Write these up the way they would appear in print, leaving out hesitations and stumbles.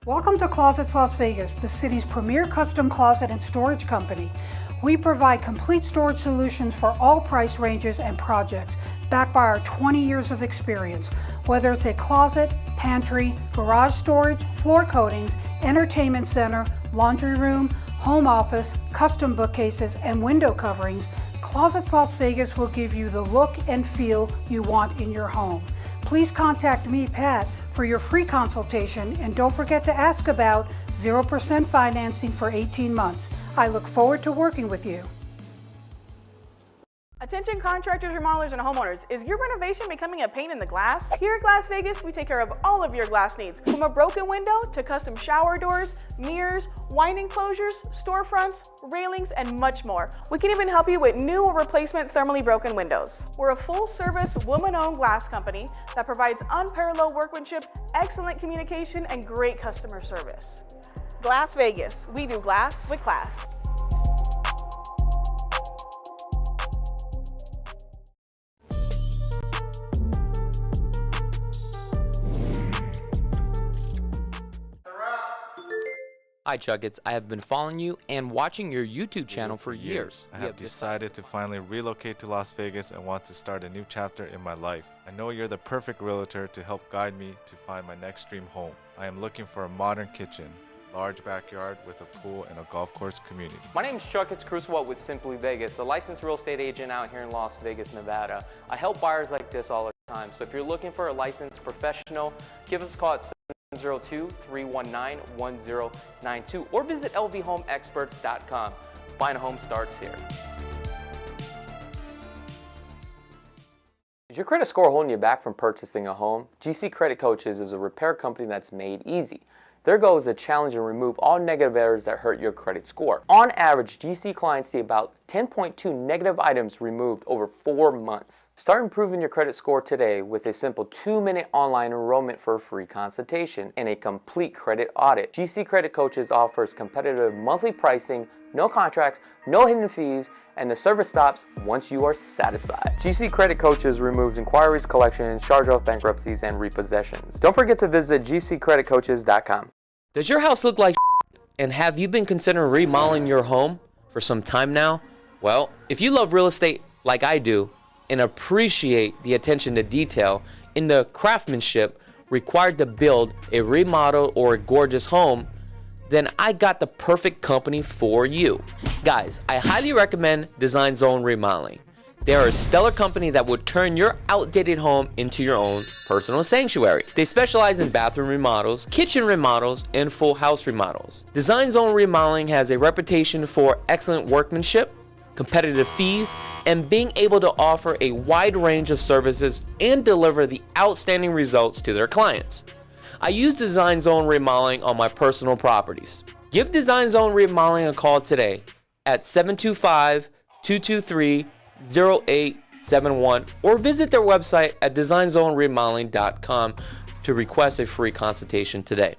Welcome to Closets Las Vegas, the city's premier custom closet and storage company. We provide complete storage solutions for all price ranges and projects, backed by our 20 years of experience. Whether it's a closet, pantry, garage storage, floor coatings, entertainment center, laundry room, home office, custom bookcases, and window coverings, Closets Las Vegas will give you the look and feel you want in your home. Please contact me, Pat, for your free consultation, and don't forget to ask about 0% financing for 18 months. I look forward to working with you. Attention contractors, remodelers, and homeowners. Is your renovation becoming a pain in the glass? Here at Glass Vegas, we take care of all of your glass needs, from a broken window to custom shower doors, mirrors, wine enclosures, storefronts, railings, and much more. We can even help you with new or replacement thermally broken windows. We're a full-service, woman-owned glass company that provides unparalleled workmanship, excellent communication, and great customer service. Glass Vegas, we do glass with class. Hi Chakits, I have been following you and watching your YouTube channel for years. I have decided to finally relocate to Las Vegas and want to start a new chapter in my life. I know you're the perfect realtor to help guide me to find my next dream home. I am looking for a modern kitchen, large backyard with a pool and a golf course community. My name is Chakits Krulsawat with Simply Vegas, a licensed real estate agent out here in Las Vegas, Nevada. I help buyers like this all the time, so if you're looking for a licensed professional, give us a call at 702-319-1092 or visit lvhomeexperts.com. Buying a home starts here. Is your credit score holding you back from purchasing a home? GC Credit Coaches is a repair company that's made easy. Their goal is to challenge and remove all negative errors that hurt your credit score. On average, GC clients see about 10.2 negative items removed over 4 months. Start improving your credit score today with a simple 2-minute online enrollment for a free consultation and a complete credit audit. GC Credit Coaches offers competitive monthly pricing, no contracts, no hidden fees, and the service stops once you are satisfied. GC Credit Coaches removes inquiries, collections, charge-off bankruptcies, and repossessions. Don't forget to visit gccreditcoaches.com. Does your house look like and have you been considering remodeling your home for some time now? Well, if you love real estate like I do and appreciate the attention to detail in the craftsmanship required to build a remodel or a gorgeous home, then I got the perfect company for you. Guys, I highly recommend Design Zone Remodeling. They are a stellar company that will turn your outdated home into your own personal sanctuary. They specialize in bathroom remodels, kitchen remodels, and full house remodels. Design Zone Remodeling has a reputation for excellent workmanship, competitive fees, and being able to offer a wide range of services and deliver the outstanding results to their clients. I use Design Zone Remodeling on my personal properties. Give Design Zone Remodeling a call today at 725-223-0871 or visit their website at designzoneremodeling.com to request a free consultation today.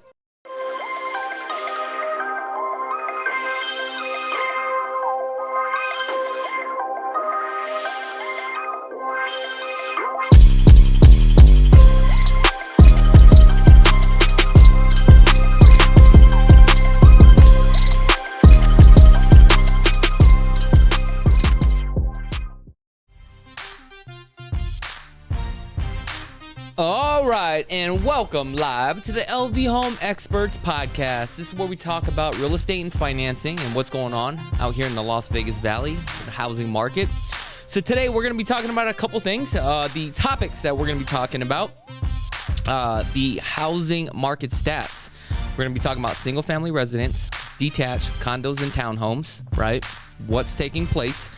All right, and welcome live to the LV Home Experts podcast. This is where we talk about real estate and financing and what's going on out here in the Las Vegas Valley, the housing market. So today we're going to be talking about a couple things. The topics that we're going to be talking about, the housing market stats. We're going to be talking about single family residents, detached condos and townhomes, right? What's taking place.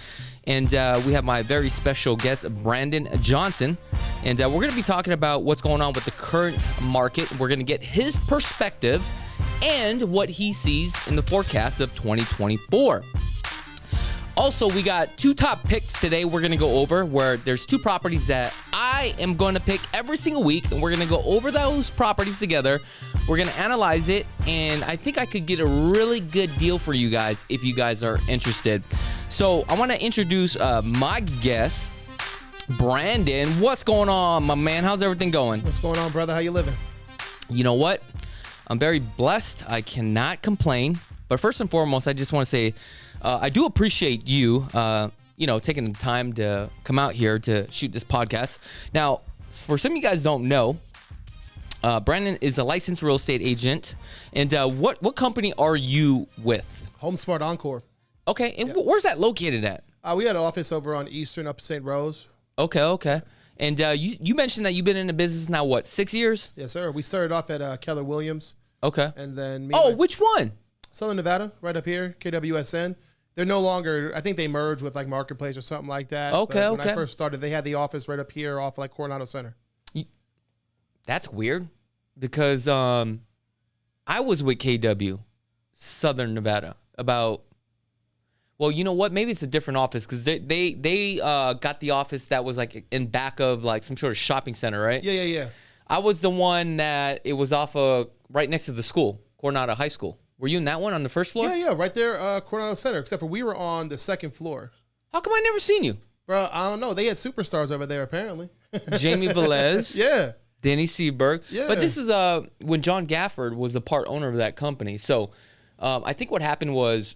And we have my very special guest, Brandon Johnson. And we're going to be talking about what's going on with the current market. We're going to get his perspective and what he sees in the forecast of 2024. Also, we got 2 top picks today we're going to go over, where there's 2 properties that I am going to pick every single week, and we're going to go over those properties together. We're going to analyze it, and I think I could get a really good deal for you guys if you guys are interested. So I want to introduce my guest, Brandon. What's going on, my man? How's everything going? What's going on, brother? How you living? You know what? I'm very blessed. I cannot complain. But first and foremost, I just want to say I do appreciate you, taking the time to come out here to shoot this podcast. Now, for some of you guys don't know, Brandon is a licensed real estate agent. And what company are you with? HomeSmart Encore. Okay, and where's that located at? We had an office over on Eastern, up St. Rose. Okay. And you mentioned that you've been in the business now, what, 6 years? Yes, sir. We started off at Keller Williams. Okay. And then which one? Southern Nevada, right up here, KWSN. They're no longer, I think they merged with like Marketplace or something like that. Okay. When I first started, they had the office right up here off like Coronado Center. That's weird because I was with KW, Southern Nevada, about, well, you know what? Maybe it's a different office because they got the office that was like in back of like some sort of shopping center, right? Yeah. I was the one that it was off of right next to the school, Coronado High School. Were you in that one on the first floor? Yeah, right there, Coronado Center, except for we were on the second floor. How come I never seen you? Bro, I don't know. They had superstars over there, apparently. Jamie Velez. Yeah. Danny Seaberg. Yeah. But this is when John Gafford was the part owner of that company. So I think what happened was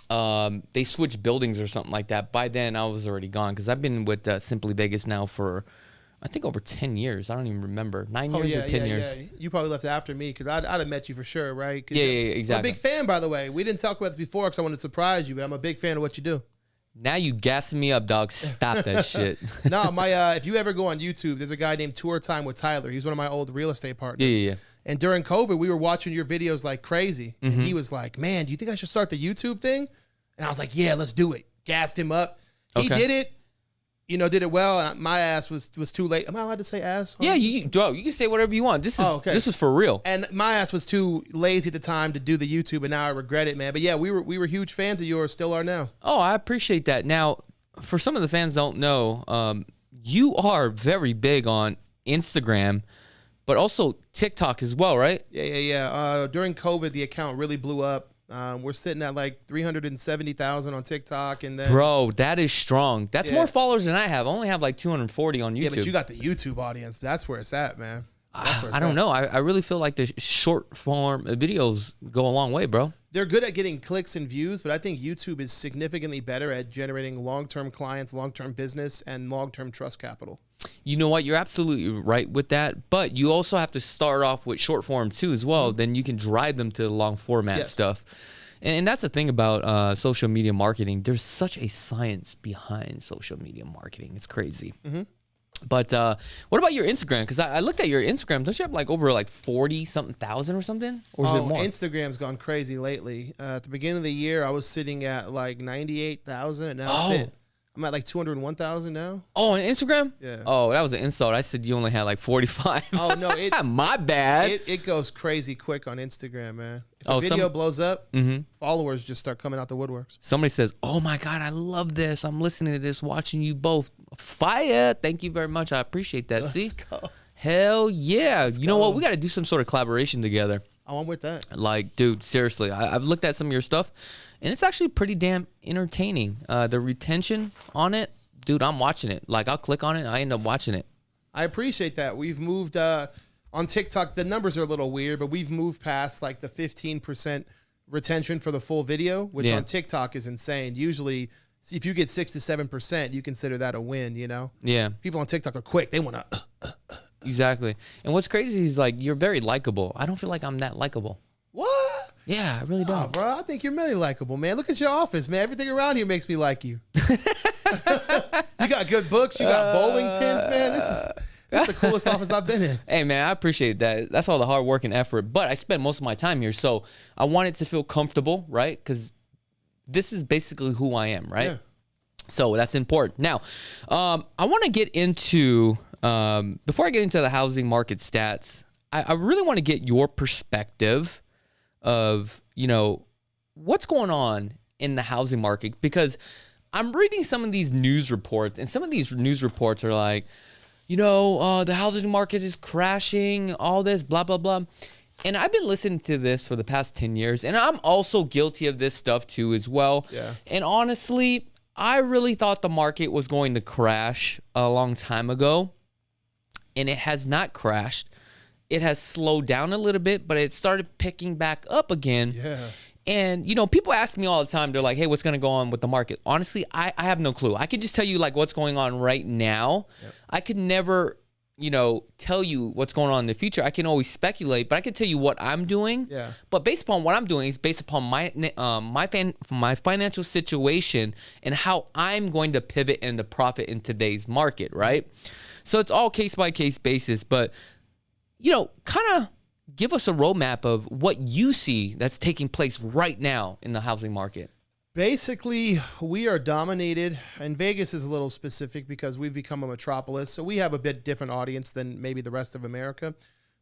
they switched buildings or something like that. By then, I was already gone because I've been with Simply Vegas now for, I think, over 10 years. I don't even remember. 9 years or 10 years. Yeah. You probably left after me because I'd have met you for sure, right? Yeah, exactly. I'm a big fan, by the way. We didn't talk about this before because I wanted to surprise you, but I'm a big fan of what you do. Now you gassing me up, dog. Stop that shit. No, if you ever go on YouTube, there's a guy named Tour Time with Tyler. He's one of my old real estate partners. Yeah. And during COVID, we were watching your videos like crazy. Mm-hmm. And he was like, man, do you think I should start the YouTube thing? And I was like, yeah, let's do it. Gassed him up. He did it. Did it well. And my ass was too late. Am I allowed to say ass? Yeah, you can say whatever you want. This is for real. And my ass was too lazy at the time to do the YouTube, and now I regret it, man. But yeah, we were huge fans of yours, still are now. Oh, I appreciate that. Now, for some of the fans don't know, you are very big on Instagram, but also TikTok as well, right? Yeah. During COVID, the account really blew up. We're sitting at like 370,000 on TikTok, and then bro, that is strong. That's more followers than I have. I only have like 240 on YouTube. Yeah, but you got the YouTube audience. That's where it's at, man. I don't know. I really feel like the short form videos go a long way, bro. They're good at getting clicks and views, but I think YouTube is significantly better at generating long-term clients, long-term business, and long-term trust capital. You know what? You're absolutely right with that. But you also have to start off with short form too as well. Mm-hmm. Then you can drive them to the long format stuff. And that's the thing about social media marketing. There's such a science behind social media marketing. It's crazy. Mm-hmm. But what about your Instagram? Because I looked at your Instagram. Don't you have like over like 40-something thousand or something? Or is it more? Instagram's gone crazy lately. At the beginning of the year, I was sitting at like 98,000, and now I'm at like 201,000 now. Oh, on Instagram? Yeah. Oh, that was an insult. I said you only had like 45. Oh, no. My bad. It goes crazy quick on Instagram, man. If a video blows up, followers just start coming out the woodworks. Somebody says, oh my God, I love this. I'm listening to this, watching you both. Fire. Thank you very much. I appreciate that. Let's go. Hell yeah. You know what? We got to do some sort of collaboration together. Oh, I'm with that. Like, dude, seriously. I've looked at some of your stuff, and it's actually pretty damn entertaining. The retention on it, dude, I'm watching it. Like, I'll click on it, I end up watching it. I appreciate that. We've moved on TikTok. The numbers are a little weird, but we've moved past like the 15% retention for the full video, which on TikTok is insane. Usually, if you get 6 to 7%, you consider that a win, you know? Yeah. People on TikTok are quick. They want to. Exactly. And what's crazy is like you're very likable. I don't feel like I'm that likable. What? Yeah, I really don't. Oh, bro, I think you're really likable, man. Look at your office, man. Everything around here makes me like you. You got good books. You got bowling pins, man. This is the coolest office I've been in. Hey, man, I appreciate that. That's all the hard work and effort. But I spend most of my time here, so I want it to feel comfortable, right? Because this is basically who I am, right? Yeah. So that's important. Now, I want to get into, before I get into the housing market stats, I really want to get your perspective of, you know, what's going on in the housing market, because I'm reading some of these news reports, and some of these news reports are like, you know, the housing market is crashing, all this, blah, blah, blah. And I've been listening to this for the past 10 years, and I'm also guilty of this stuff too as well. Yeah. And honestly, I really thought the market was going to crash a long time ago, and it has not crashed. it has slowed down a little bit, but it started picking back up again. Yeah. And, you know, people ask me all the time, they're like, hey, what's going to go on with the market? Honestly, I have no clue. I could just tell you like what's going on right now. Yep. I could never, you know, tell you what's going on in the future. I can always speculate, but I can tell you what I'm doing. Yeah. But based upon what I'm doing is based upon my financial situation and how I'm going to pivot and to profit in today's market, right? So it's all case by case basis, but, you know, kind of give us a roadmap of what you see that's taking place right now in the housing market. Basically, we are dominated, and Vegas is a little specific because we've become a metropolis, so we have a bit different audience than maybe the rest of America.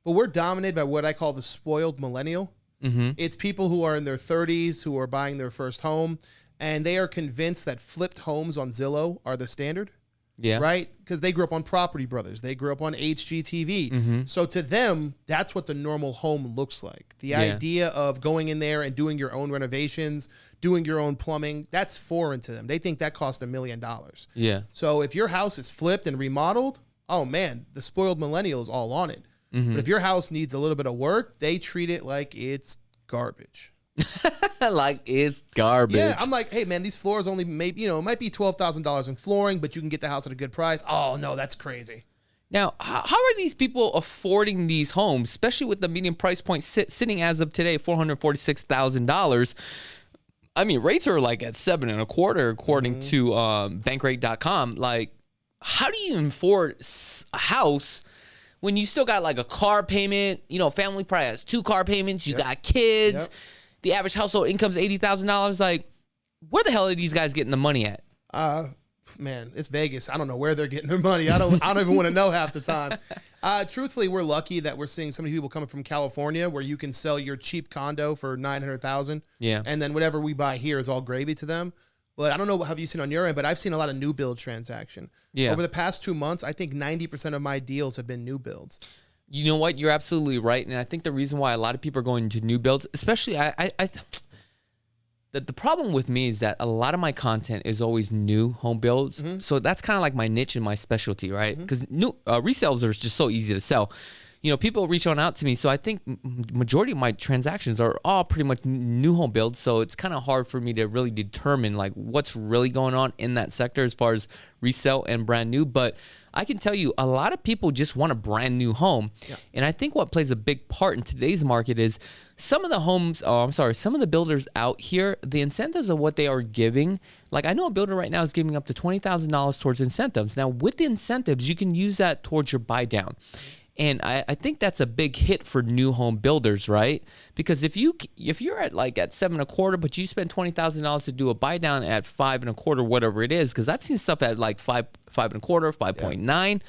But we're dominated by what I call the spoiled millennial. Mm-hmm. It's people who are in their 30s who are buying their first home, and they are convinced that flipped homes on Zillow are the standard. Yeah. Right? Because they grew up on Property Brothers. They grew up on HGTV. Mm-hmm. So to them, that's what the normal home looks like. The idea of going in there and doing your own renovations, doing your own plumbing, that's foreign to them. They think that cost $1 million. Yeah. So if your house is flipped and remodeled, oh man, the spoiled millennial is all on it. Mm-hmm. But if your house needs a little bit of work, they treat it like it's garbage. Like it's garbage. Yeah, I'm like, hey man, these floors only maybe, you know, it might be $12,000 in flooring, but you can get the house at a good price. Oh no, that's crazy. Now, how are these people affording these homes, especially with the median price point sitting as of today, $446,000? I mean, rates are like at 7.25 according to bankrate.com. Like, how do you afford a house when you still got like a car payment? You know, family probably has 2 car payments. You got kids. Yep. The average household income is $80,000. Like, where the hell are these guys getting the money at? Man, it's Vegas. I don't know where they're getting their money. I don't even want to know half the time. Truthfully, we're lucky that we're seeing so many people coming from California where you can sell your cheap condo for $900,000. Yeah. And then whatever we buy here is all gravy to them. But I don't know what have you seen on your end, but I've seen a lot of new build transaction. Yeah. Over the past 2 months, I think 90% of my deals have been new builds. You know what? You're absolutely right. And I think the reason why a lot of people are going into new builds, especially the problem with me is that a lot of my content is always new home builds. Mm-hmm. So that's kind of like my niche and my specialty, right? Because new resales are just so easy to sell. You know, people reach on out to me. So I think majority of my transactions are all pretty much new home builds. So it's kind of hard for me to really determine like what's really going on in that sector as far as resale and brand new. But I can tell you a lot of people just want a brand new home. Yeah. And I think what plays a big part in today's market is some of the builders out here, the incentives of what they are giving. Like I know a builder right now is giving up to $20,000 towards incentives. Now with the incentives, you can use that towards your buy down. And I think that's a big hit for new home builders, right? Because if you're at 7.25, but you spend $20,000 to do a buy down at 5.25, whatever it is, because I've seen stuff at like 5.25, 5.9.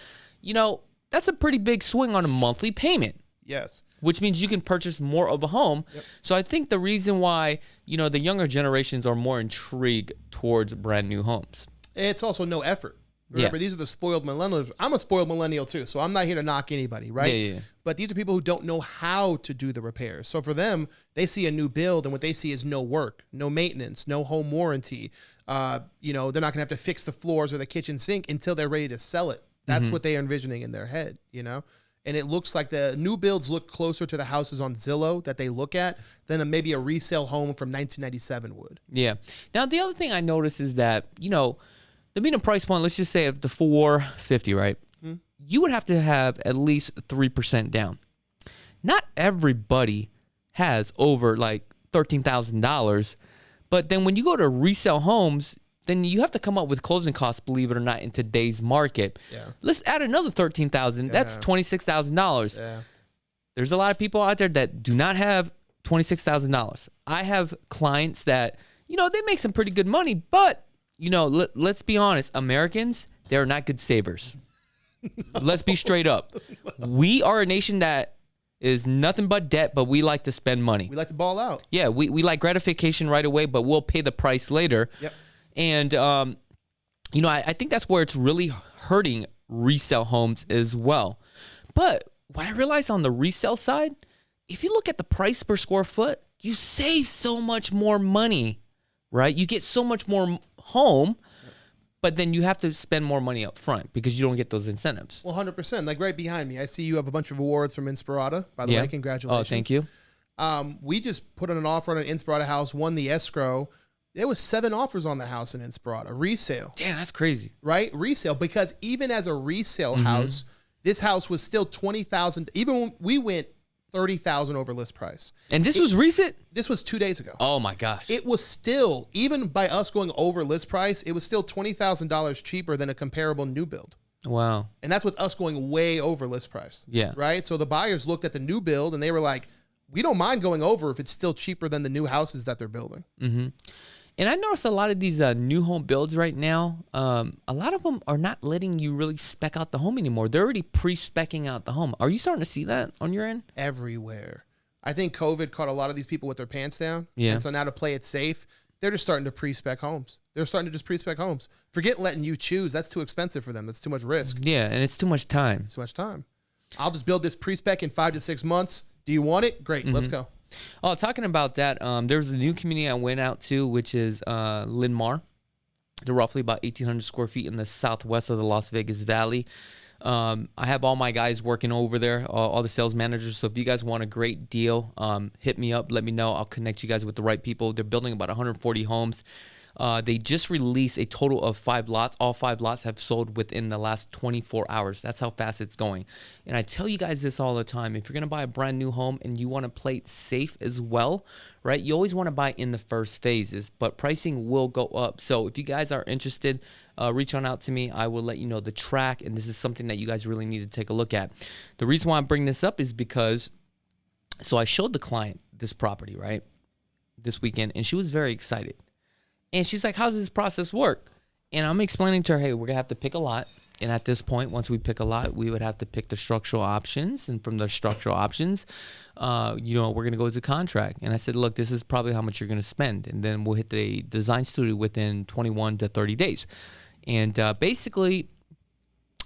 You know, that's a pretty big swing on a monthly payment. Yes. Which means you can purchase more of a home. Yep. So I think the reason why, you know, the younger generations are more intrigued towards brand new homes. It's also no effort. Remember, these are the spoiled millennials. I'm a spoiled millennial too, so I'm not here to knock anybody, right? Yeah. But these are people who don't know how to do the repairs. So for them, they see a new build, and what they see is no work, no maintenance, no home warranty. You know, they're not going to have to fix the floors or the kitchen sink until they're ready to sell it. That's what they are envisioning in their head, you know? And it looks like the new builds look closer to the houses on Zillow that they look at than maybe a resale home from 1997 would. Yeah. Now, the other thing I notice is that, you know, the median price point, let's just say of the $450, right? Mm-hmm. You would have to have at least 3% down. Not everybody has over like $13,000, but then when you go to resell homes, then you have to come up with closing costs, believe it or not, in today's market. Yeah. Let's add another $13,000. Yeah. That's $26,000. Yeah. There's a lot of people out there that do not have $26,000. I have clients that, you know, they make some pretty good money, but you know, let's be honest. Americans, they're not good savers. Let's be straight up. We are a nation that is nothing but debt, but we like to spend money. We like to ball out. Yeah, we like gratification right away, but we'll pay the price later. Yep. And, you know, I think that's where it's really hurting resale homes as well. But what I realized on the resale side, if you look at the price per square foot, you save so much more money, right? You get so much more home, but then you have to spend more money up front because you don't get those incentives. Well, 100%. Like right behind me, I see you have a bunch of awards from Inspirata. By the Yeah. way, congratulations. Oh, thank you. We just put on an offer on an Inspirata house, won the escrow. There was 7 offers on the house in Inspirata, resale, Damn, that's crazy. right? Resale, because even as a resale house, this house was still 20,000. Even when we went 30,000 over list price. And this was recent? This was 2 days ago. Oh my gosh. It was still, even by us going over list price, it was still $20,000 cheaper than a comparable new build. Wow. And that's with us going way over list price. Yeah. Right? So the buyers looked at the new build and they were like, we don't mind going over if it's still cheaper than the new houses that they're building. And I noticed a lot of these new home builds right now, a lot of them are not letting you really spec out the home anymore. They're already pre-speccing out the home. Are you starting to see that on your end? Everywhere. I think COVID caught a lot of these people with their pants down. Yeah. And so now to play it safe, they're just starting to pre-spec homes. They're starting to just pre-spec homes. Forget letting you choose. That's too expensive for them. That's too much risk. Yeah, and it's too much time. Too much time. I'll just build this pre-spec in 5 to 6 months. Do you want it? Great. Let's go. Oh, talking about that, there's a new community I went out to, which is Linmar. They're roughly about 1,800 square feet in the southwest of the Las Vegas Valley. I have all my guys working over there, all the sales managers. So if you guys want a great deal, hit me up. Let me know. I'll connect you guys with the right people. They're building about 140 homes. They just released a total of 5 lots. All 5 lots have sold within the last 24 hours. That's how fast it's going. And I tell you guys this all the time. If you're going to buy a brand new home and you want to play it safe as well, right? You always want to buy in the first phases, but pricing will go up. So if you guys are interested, reach on out to me. I will let you know the track. And this is something that you guys really need to take a look at. The reason why I'm bringing this up is because, so I showed the client this property, right? This weekend, and she was very excited. And she's like, how does this process work? And I'm explaining to her, hey, we're going to have to pick a lot. And at this point, once we pick a lot, we would have to pick the structural options. And from the structural options, we're going to go to contract. And I said, look, this is probably how much you're going to spend. And then we'll hit the design studio within 21 to 30 days. And basically,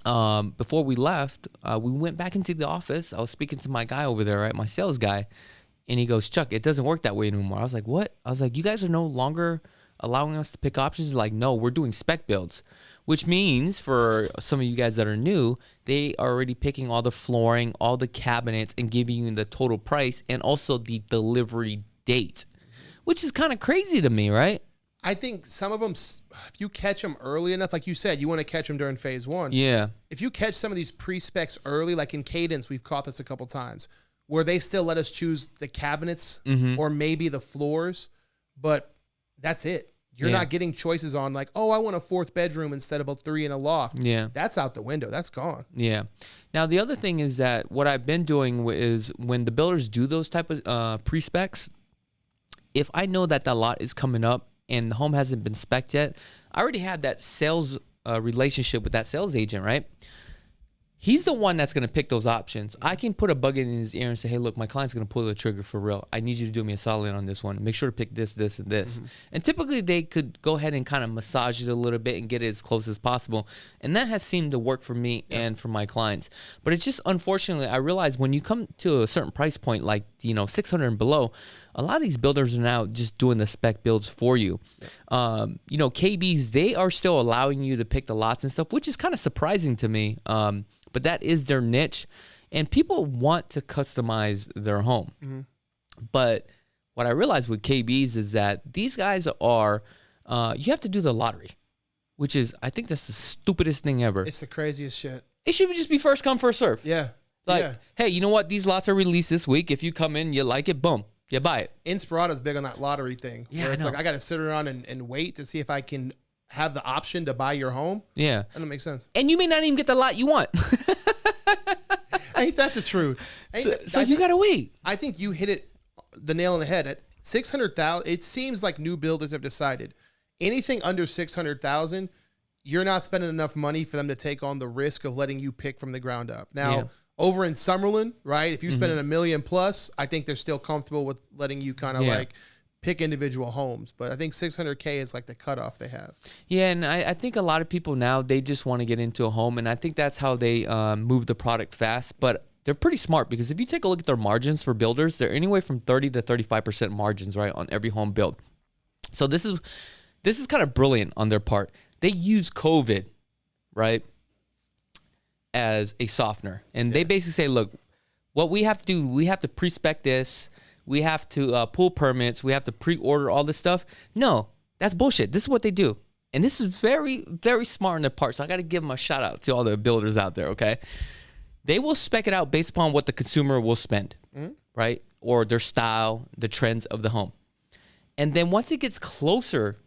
before we left, we went back into the office. I was speaking to my guy over there, right, my sales guy. And he goes, Chuck, it doesn't work that way anymore. I was like, what? I was like, you guys are no longer allowing us to pick options? Like, no, we're doing spec builds, which means for some of you guys that are new, they are already picking all the flooring, all the cabinets, and giving you the total price and also the delivery date, which is kind of crazy to me, right? I think some of them, if you catch them early enough, like you said, you want to catch them during phase 1. Yeah. If you catch some of these pre-specs early, like in Cadence, we've caught this a couple times, where they still let us choose the cabinets or maybe the floors, but that's it. You're not getting choices on like, oh, I want a 4th bedroom instead of a 3 and a loft. Yeah. That's out the window. That's gone. Yeah. Now, the other thing is that what I've been doing is when the builders do those type of pre-specs, if I know that the lot is coming up and the home hasn't been spec'd yet, I already have that sales relationship with that sales agent, right? He's the one that's going to pick those options. I can put a bug in his ear and say, hey, look, my client's going to pull the trigger for real. I need you to do me a solid on this one. Make sure to pick this, this, and this. And typically they could go ahead and kind of massage it a little bit and get it as close as possible. And that has seemed to work for me and for my clients. But it's just, unfortunately, I realize when you come to a certain price point, like, 600 and below, a lot of these builders are now just doing the spec builds for you. KBs, they are still allowing you to pick the lots and stuff, which is kind of surprising to me. But that is their niche, and people want to customize their home. But what I realized with KBs is that these guys are, you have to do the lottery, which is, I think that's the stupidest thing ever. It's the craziest shit. It should just be first come, first serve. Yeah. Hey, you know what? These lots are released this week. If you come in, you like it, boom, you buy it. Inspirata's big on that lottery thing. Yeah, where it's I know. like, I got to sit around and wait to see if I can have the option to buy your home. Yeah. That don't make sense. And you may not even get the lot you want. Ain't that the truth? So you got to wait. I think you hit it the nail on the head. At 600,000, it seems like new builders have decided anything under 600,000, you're not spending enough money for them to take on the risk of letting you pick from the ground up. Now, over in SUMMERLIN, right, if you're spending $1 million plus, I think they're still comfortable with letting you kind of like pick individual homes. But I think 600K is like the cutoff they have. Yeah, and I think a lot of people now, they just want to get into a home, and I think that's how they move the product fast. But they're pretty smart, because if you take a look at their margins for builders, they're anywhere from 30 to 35% margins, right, on every home build. So this is kind of brilliant on their part. they use COVID, right, as a softener. And they basically say, look, what we have to do, we have to pre-spec this. We have to pull permits. We have to pre-order all this stuff. No, that's bullshit. This is what they do. And this is very, very smart on their part. So I got to give them a shout out to all the builders out there, okay? They will spec it out based upon what the consumer will spend, right? Or their style, the trends of the home. And then once it gets closer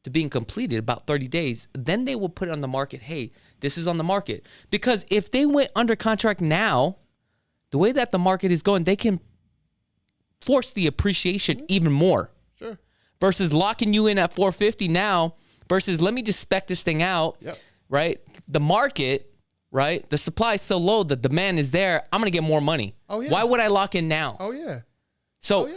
to being completed, about 30 days, then they will put it on the market. Hey, this is on the market. Because if they went under contract now, the way that the market is going, they can force the appreciation even more. Sure. Versus locking you in at 450 now versus let me just spec this thing out, right? The market, right? The supply is so low, the demand is there. I'm going to get more money. Oh, yeah. Why would I lock in now? Oh, yeah. So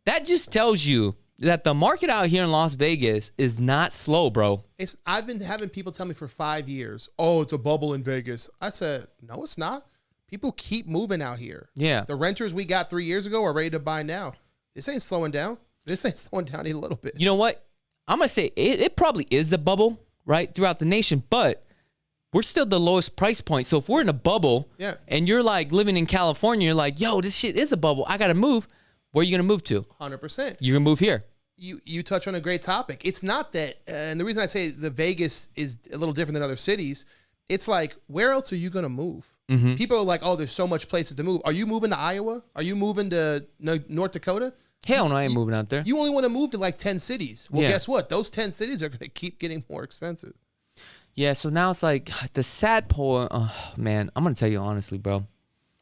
that just tells you that the market out here in Las Vegas is not slow, bro. I've been having people tell me for 5 years, oh, it's a bubble in Vegas. I said, no, it's not. People keep moving out here. Yeah. The renters we got 3 years ago are ready to buy now. This ain't slowing down. This ain't slowing down a little bit. You know what? I'm going to say it probably is a bubble, right, throughout the nation, but we're still the lowest price point. So if we're in a bubble and you're like living in California, you're like, yo, this shit is a bubble. I got to move. Where are you going to move to? 100%. You're going to move here. You touch on a great topic. It's not that, and the reason I say the Vegas is a little different than other cities, it's like, where else are you going to move? People are like, oh, there's so much places to move. Are you moving to Iowa? Are you moving to North Dakota? Hell no, I ain't moving out there. You only want to move to like 10 cities. Well, guess what? Those 10 cities are going to keep getting more expensive. Yeah, so now it's like the sad point. Oh, man, I'm going to tell you honestly, bro.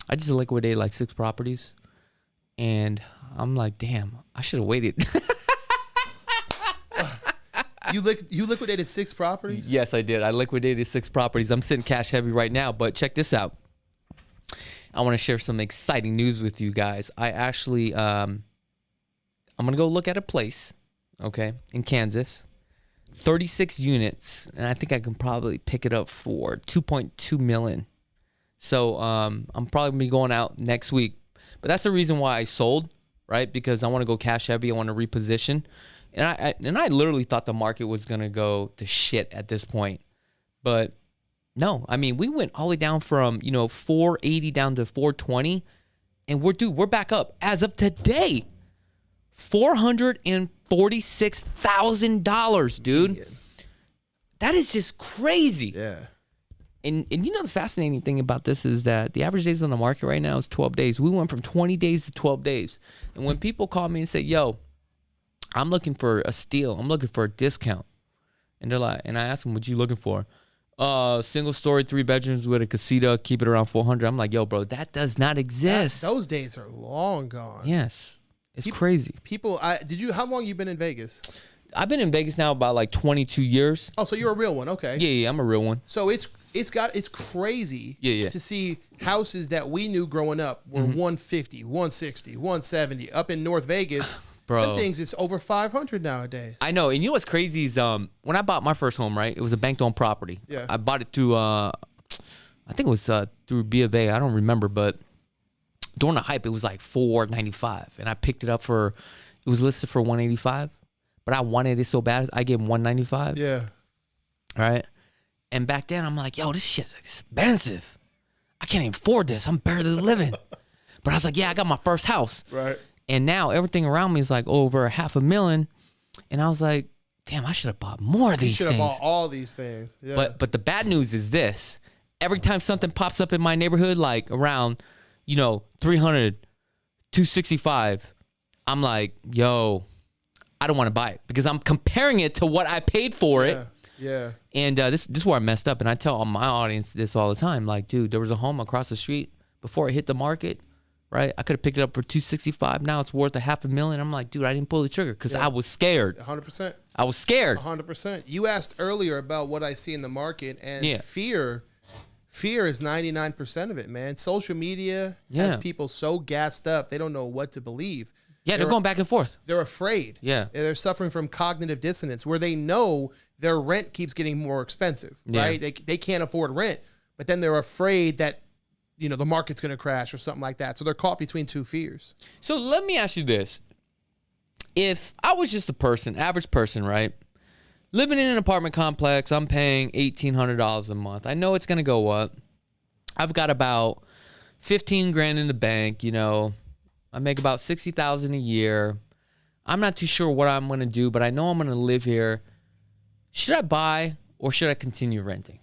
I just liquidated like 6 properties. And I'm like, damn, I should have waited. You liquidated 6 properties? Yes, I did. I liquidated 6 properties. I'm sitting cash heavy right now, but check this out. I want to share some exciting news with you guys. I actually, I'm going to go look at a place, okay, in Kansas. 36 units, and I think I can probably pick it up for $2.2 million. So I'm probably going to be going out next week. But that's the reason why I sold, right? Because I want to go cash heavy. I want to reposition. And I literally thought the market was going to go to shit at this point. But no, I mean, we went all the way down from, 480 down to 420. And we're back up as of today. $446,000, dude. Yeah. That is just crazy. Yeah. And the fascinating thing about this is that the average days on the market right now is 12 days. We went from 20 days to 12 days. And when people call me and say, yo, I'm looking for a steal. I'm looking for a discount. And they're like, and I ask them, what you looking for? Single story, 3 bedrooms with a casita, keep it around 400. I'm like, yo, bro, that does not exist. Those days are long gone. Yes. It's crazy. People, how long you been in Vegas? I've been in Vegas now about like 22 years. Oh, so you're a real one. Okay. Yeah, I'm a real one. So it's crazy to see houses that we knew growing up were 150, 160, 170 up in North Vegas. Bro. Them things, it's over 500 nowadays. I know. And you know what's crazy is when I bought my first home, right? It was a bank-owned property. Yeah. I bought it through, I think it was through B of A. I don't remember, but during the hype, it was like $495, and I picked it up it was listed for $185, but I wanted it so bad, I gave him $195. Yeah. Right? And back then, I'm like, yo, this shit's expensive. I can't even afford this. I'm barely living. But I was like, yeah, I got my first house. Right. And now everything around me is like over $500,000. And I was like, damn, I should have bought more of these things. You should have bought all these things. Yeah. But the bad news is this. Every time something pops up in my neighborhood, like around, 300, 265, I'm like, yo, I don't want to buy it because I'm comparing it to what I paid for it. Yeah. And this is where I messed up. And I tell all my audience this all the time. Like, dude, there was a home across the street before it hit the market, right? I could have picked it up for $265. Now it's worth $500,000. I'm like, dude, I didn't pull the trigger because I was scared. 100%. I was scared. 100%. You asked earlier about what I see in the market, and fear is 99% of it, man. Social media has people so gassed up, they don't know what to believe. Yeah, they're going back and forth. They're afraid. Yeah. They're suffering from cognitive dissonance where they know their rent keeps getting more expensive, right? They can't afford rent, but then they're afraid that, the market's going to crash or something like that. So they're caught between 2 fears. So let me ask you this. If I was just a person, average person, right? living in an apartment complex, I'm paying $1,800 a month. I know it's going to go up. I've got about 15 grand in the bank, you know. I make about 60,000 a year. I'm not too sure what I'm going to do, but I know I'm going to live here. Should I buy or should I continue renting?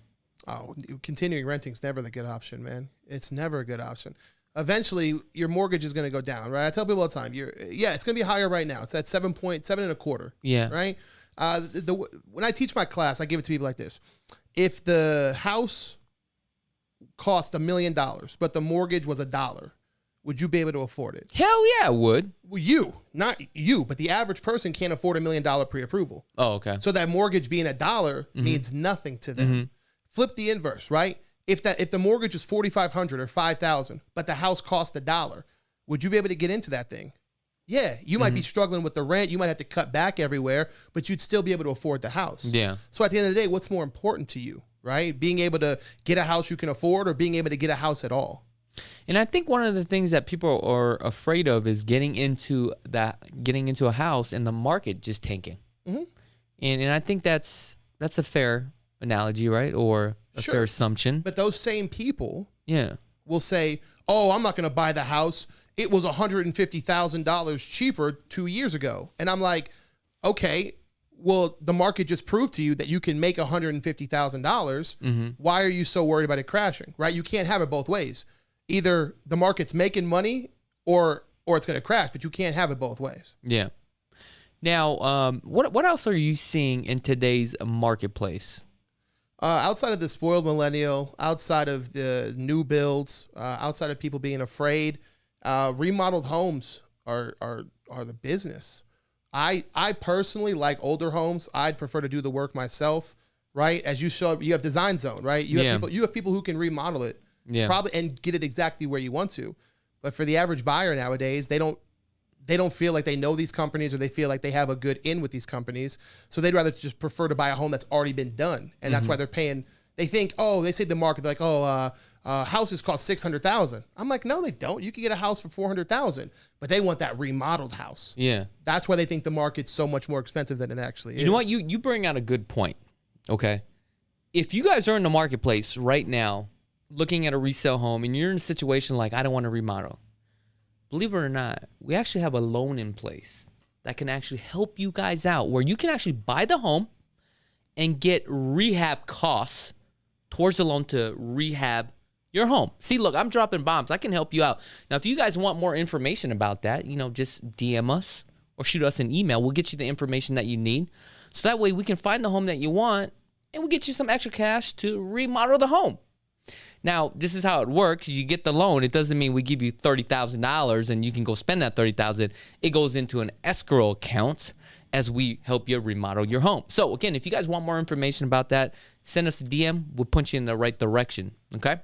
Oh, continuing renting is never the good option, man. It's never a good option. Eventually, your mortgage is going to go down, right? I tell people all the time, it's going to be higher right now. It's at 7.25. Yeah. Right? When I teach my class, I give it to people like this. If the house cost $1 million, but the mortgage was $1, would you be able to afford it? Hell yeah, I would. Well, not you, but the average person can't afford $1 million pre-approval. Oh, okay. So that mortgage being $1 means nothing to them. Flip the inverse, right? If the mortgage is $4,500 or $5,000, but the house cost $1, would you be able to get into that thing? Yeah, you might be struggling with the rent. You might have to cut back everywhere, but you'd still be able to afford the house. Yeah. So at the end of the day, what's more important to you, right? Being able to get a house you can afford or being able to get a house at all? And I think one of the things that people are afraid of is getting into a house and the market just tanking. And I think that's a fair analogy, right? Or a fair assumption. But those same people Yeah. will say, oh, I'm not going to buy the house. It was $150,000 cheaper 2 years ago. And I'm like, okay, well, the market just proved to you that you can make $150,000. Why are you so worried about it crashing, right? You can't have it both ways. Either the market's making money or it's going to crash, but you can't have it both ways. Yeah. Now, what else are you seeing in today's marketplace? Outside of the spoiled millennial, outside of the new builds, outside of people being afraid, remodeled homes are the business. I personally like older homes. I'd prefer to do the work myself, right? As you show, you have Design Zone, right? You have people who can remodel it, probably, and get it exactly where you want to. But for the average buyer nowadays, they don't feel like they know these companies or they feel like they have a good in with these companies. So they'd rather just prefer to buy a home that's already been done. And that's why they're paying. They think, they say the market, they're like, houses cost $600,000. I'm like, no, they don't. You can get a house for $400,000, but they want that remodeled house. Yeah. That's why they think the market's so much more expensive than it actually is. You know what? You bring out a good point. Okay. If you guys are in the marketplace right now looking at a resale home and you're in a situation like, I don't want to remodel, believe it or not, we actually have a loan in place that can actually help you guys out where you can actually buy the home and get rehab costs towards the loan to rehab your home. See, look, I'm dropping bombs. I can help you out. Now, if you guys want more information about that, just DM us or shoot us an email. We'll get you the information that you need. So that way we can find the home that you want and we'll get you some extra cash to remodel the home. Now, this is how it works. You get the loan. It doesn't mean we give you $30,000 and you can go spend that $30,000. It goes into an escrow account as we help you remodel your home. So again, if you guys want more information about that, send us a DM. We'll point you in the right direction. Okay.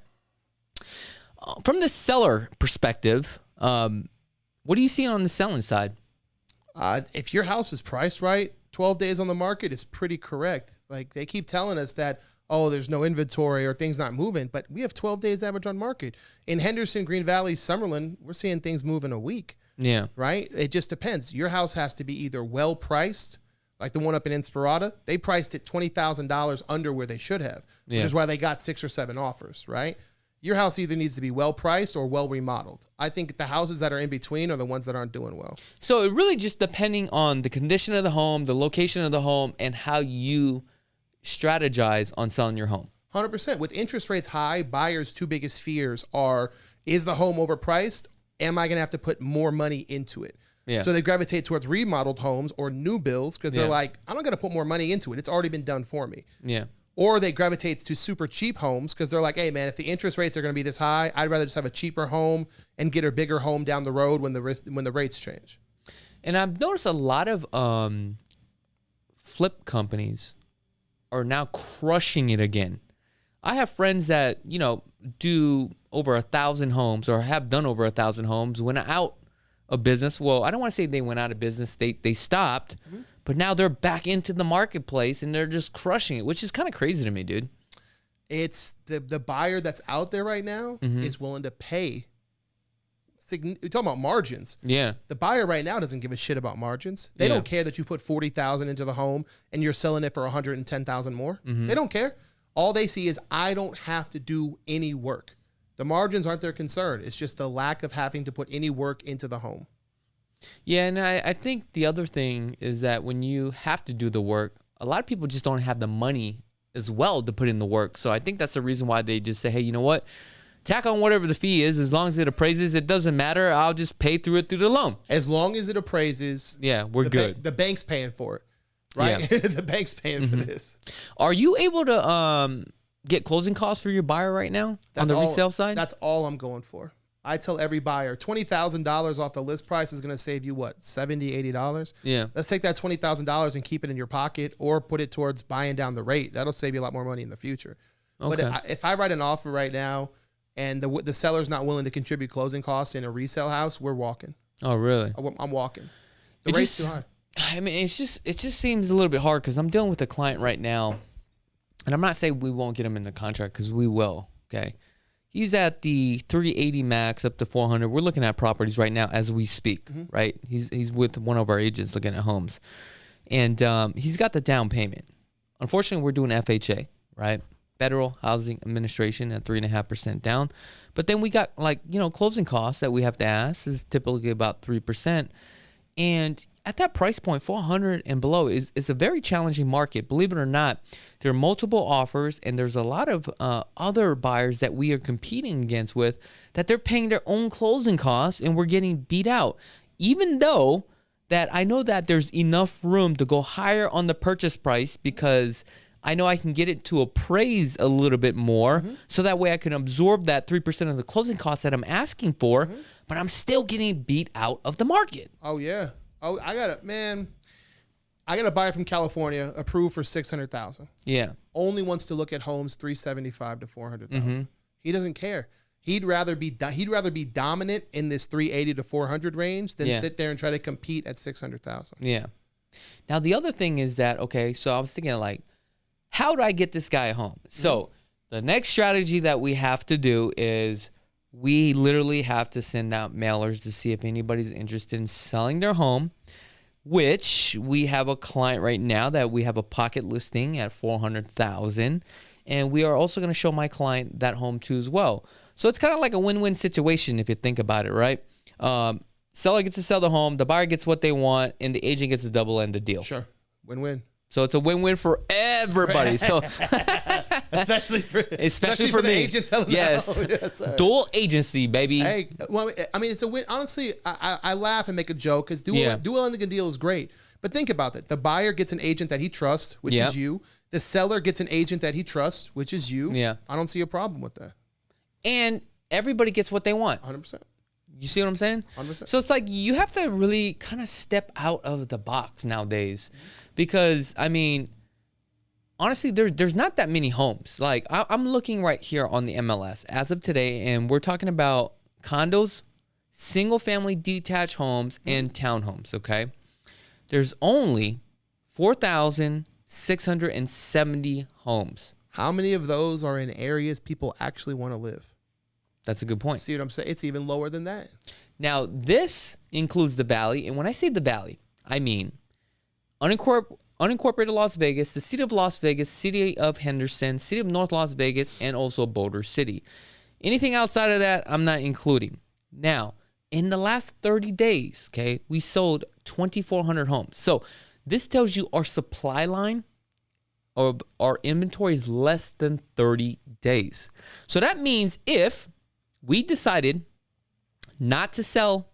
From the seller perspective, what do you see on the selling side? If your house is priced right, 12 days on the market is pretty correct. Like they keep telling us that, there's no inventory or things not moving, but we have 12 days average on market. In Henderson, Green Valley, SUMMERLIN, we're seeing things move in a week. Yeah. Right? It just depends. Your house has to be either well priced, like the one up in Inspirada. They priced it $20,000 under where they should have, which is why they got 6 or 7 offers, right? Your house either needs to be well priced or well remodeled. I think the houses that are in between are the ones that aren't doing well. So it really just depending on the condition of the home, the location of the home, and how you strategize on selling your home. 100%. With interest rates high, buyers' two biggest fears are, is the home overpriced? Am I going to have to put more money into it? Yeah. So they gravitate towards remodeled homes or new builds because they're like, I don't got to put more money into it. It's already been done for me. Yeah. Or they gravitate to super cheap homes because they're like, hey, man, if the interest rates are going to be this high, I'd rather just have a cheaper home and get a bigger home down the road when the rates change. And I've noticed a lot of flip companies are now crushing it again. I have friends that, do over 1,000 homes or have done over 1,000 homes, went out of business. Well, I don't want to say they went out of business. They stopped, but now they're back into the marketplace and they're just crushing it, which is kind of crazy to me, dude. It's the buyer that's out there right now is willing to pay We're talking about margins. Yeah. The buyer right now doesn't give a shit about margins. They don't care that you put $40,000 into the home and you're selling it for $110,000 more. They don't care. All they see is I don't have to do any work. The margins aren't their concern. It's just the lack of having to put any work into the home. Yeah, and I think the other thing is that when you have to do the work, a lot of people just don't have the money as well to put in the work. So I think that's the reason why they just say, hey, you know what? Tack on whatever the fee is. As long as it appraises, it doesn't matter. I'll just pay through the loan. As long as it appraises. Yeah, we're good. The bank's paying for it, right? Yeah. The bank's paying for this. Are you able to get closing costs for your buyer right now on the resale side? That's all I'm going for. I tell every buyer, $20,000 off the list price is going to save you, what, $70, $80? Yeah. Let's take that $20,000 and keep it in your pocket or put it towards buying down the rate. That'll save you a lot more money in the future. Okay. But if I write an offer right now and the seller's not willing to contribute closing costs in a resale house, we're walking. Oh, really? I'm walking. The rate's too high. I mean, it just seems a little bit hard because I'm dealing with a client right now, and I'm not saying we won't get him in the contract because we will, okay? He's at the 380 max up to 400. We're looking at properties right now as we speak, right? He's with one of our agents looking at homes. And he's got the down payment. Unfortunately, we're doing FHA, right? Federal Housing Administration at 3.5% down. But then we got closing costs that we have to ask is typically about 3%. And at that price point, 400 and below is a very challenging market. Believe it or not, there are multiple offers, and there's a lot of other buyers that we are competing against with that they're paying their own closing costs, and we're getting beat out. Even though that I know that there's enough room to go higher on the purchase price because I know I can get it to appraise a little bit more, so that way I can absorb that 3% of the closing costs that I'm asking for, but I'm still getting beat out of the market. Oh, yeah. Oh, I got a buyer from California approved for $600,000. Yeah. Only wants to look at homes $375,000 to $400,000. He doesn't care. He'd rather be dominant in this $380,000 to $400,000 range than sit there and try to compete at $600,000. Yeah. Now the other thing is that so I was thinking how do I get this guy home? So the next strategy that we have to do is we literally have to send out mailers to see if anybody's interested in selling their home, which we have a client right now that we have a pocket listing at $400,000, and we are also going to show my client that home too as well. So it's kind of like a win-win situation if you think about it, right? Seller gets to sell the home, the buyer gets what they want, and the agent gets a double end of deal. Sure, win-win. So it's a win-win for everybody. So especially for me. The agent selling yes. the home. Yes, sir. Dual agency, baby. Hey, well, I mean, it's a win. Honestly, I laugh and make a joke because dual ending deal is great. But think about it. The buyer gets an agent that he trusts, which is you. The seller gets an agent that he trusts, which is you. Yeah. I don't see a problem with that. And everybody gets what they want. 100%. You see what I'm saying? 100%. So it's like you have to really kind of step out of the box nowadays because, I mean, honestly, there's not that many homes. Like, I'm looking right here on the MLS as of today, and we're talking about condos, single-family detached homes, and townhomes, okay? There's only 4,670 homes. How many of those are in areas people actually want to live? That's a good point. See what I'm saying? It's even lower than that. Now, this includes the Valley, and when I say the Valley, I mean unincorporated Las Vegas, the city of Las Vegas, city of Henderson, city of North Las Vegas, and also Boulder City. Anything outside of that, I'm not including. Now, in the last 30 days, okay, we sold 2,400 homes. So this tells you our supply line or our inventory is less than 30 days. So that means if we decided not to sell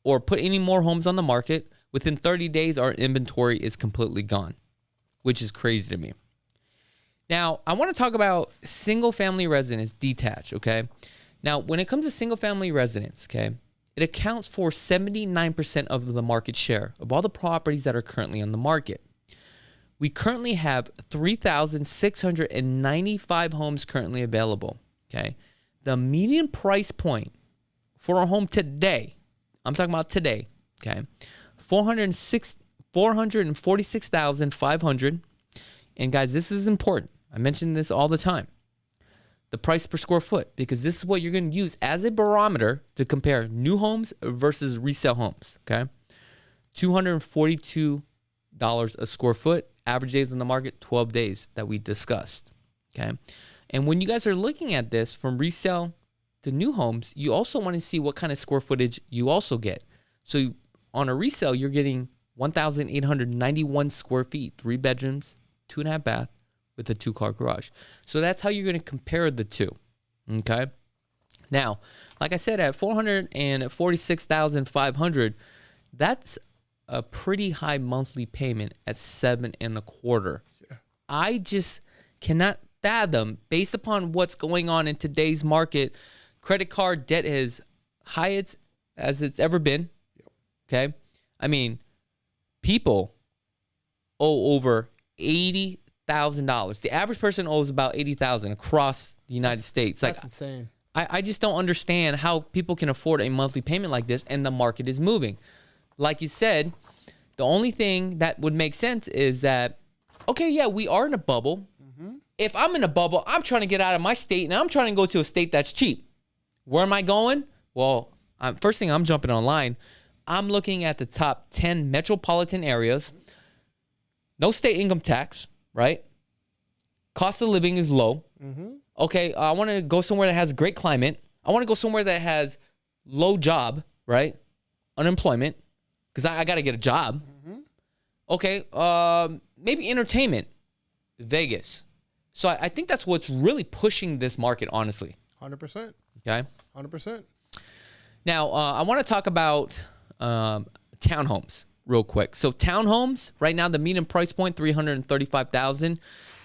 or put any more homes on the market, within 30 days, our inventory is completely gone, which is crazy to me. Now, I want to talk about single-family residence detached, okay? Now, when it comes to single-family residence, okay, it accounts for 79% of the market share of all the properties that are currently on the market. We currently have 3,695 homes currently available, okay? The median price point for a home today, I'm talking about today, okay, $446,500. And guys, this is important. I mention this all the time. the price per square foot, because this is what you're going to use as a barometer to compare new homes versus resale homes, okay? $242 a square foot, average days on the market, 12 days that we discussed, okay? And when you guys are looking at this from resale to new homes, you also want to see what kind of square footage you also get. So on a resale, you're getting 1,891 square feet, 3 bedrooms, 2.5 bath with a 2-car garage. So that's how you're going to compare the two, okay? Now, like I said, at $446,500, that's a pretty high monthly payment at 7.25. Yeah. I just cannot fathom, based upon what's going on in today's market, credit card debt is high as it's ever been. Okay, I mean, people owe over $80,000. The average person owes about $80,000 across the United States. That's insane. I just don't understand how people can afford a monthly payment like this, and the market is moving. Like you said, the only thing that would make sense is that, okay, yeah, we are in a bubble. Mm-hmm. If I'm in a bubble, I'm trying to get out of my state, and I'm trying to go to a state that's cheap. Where am I going? Well, first thing, I'm jumping online. I'm looking at the top 10 metropolitan areas. No state income tax, right? Cost of living is low. Mm-hmm. Okay, I want to go somewhere that has a great climate. I want to go somewhere that has low job, right? Unemployment, because I got to get a job. Mm-hmm. Okay, maybe entertainment, Vegas. So I think that's what's really pushing this market, honestly. 100%. Okay? 100%. Now, I want to talk about townhomes real quick. So townhomes, right now, the median price point, $335,000.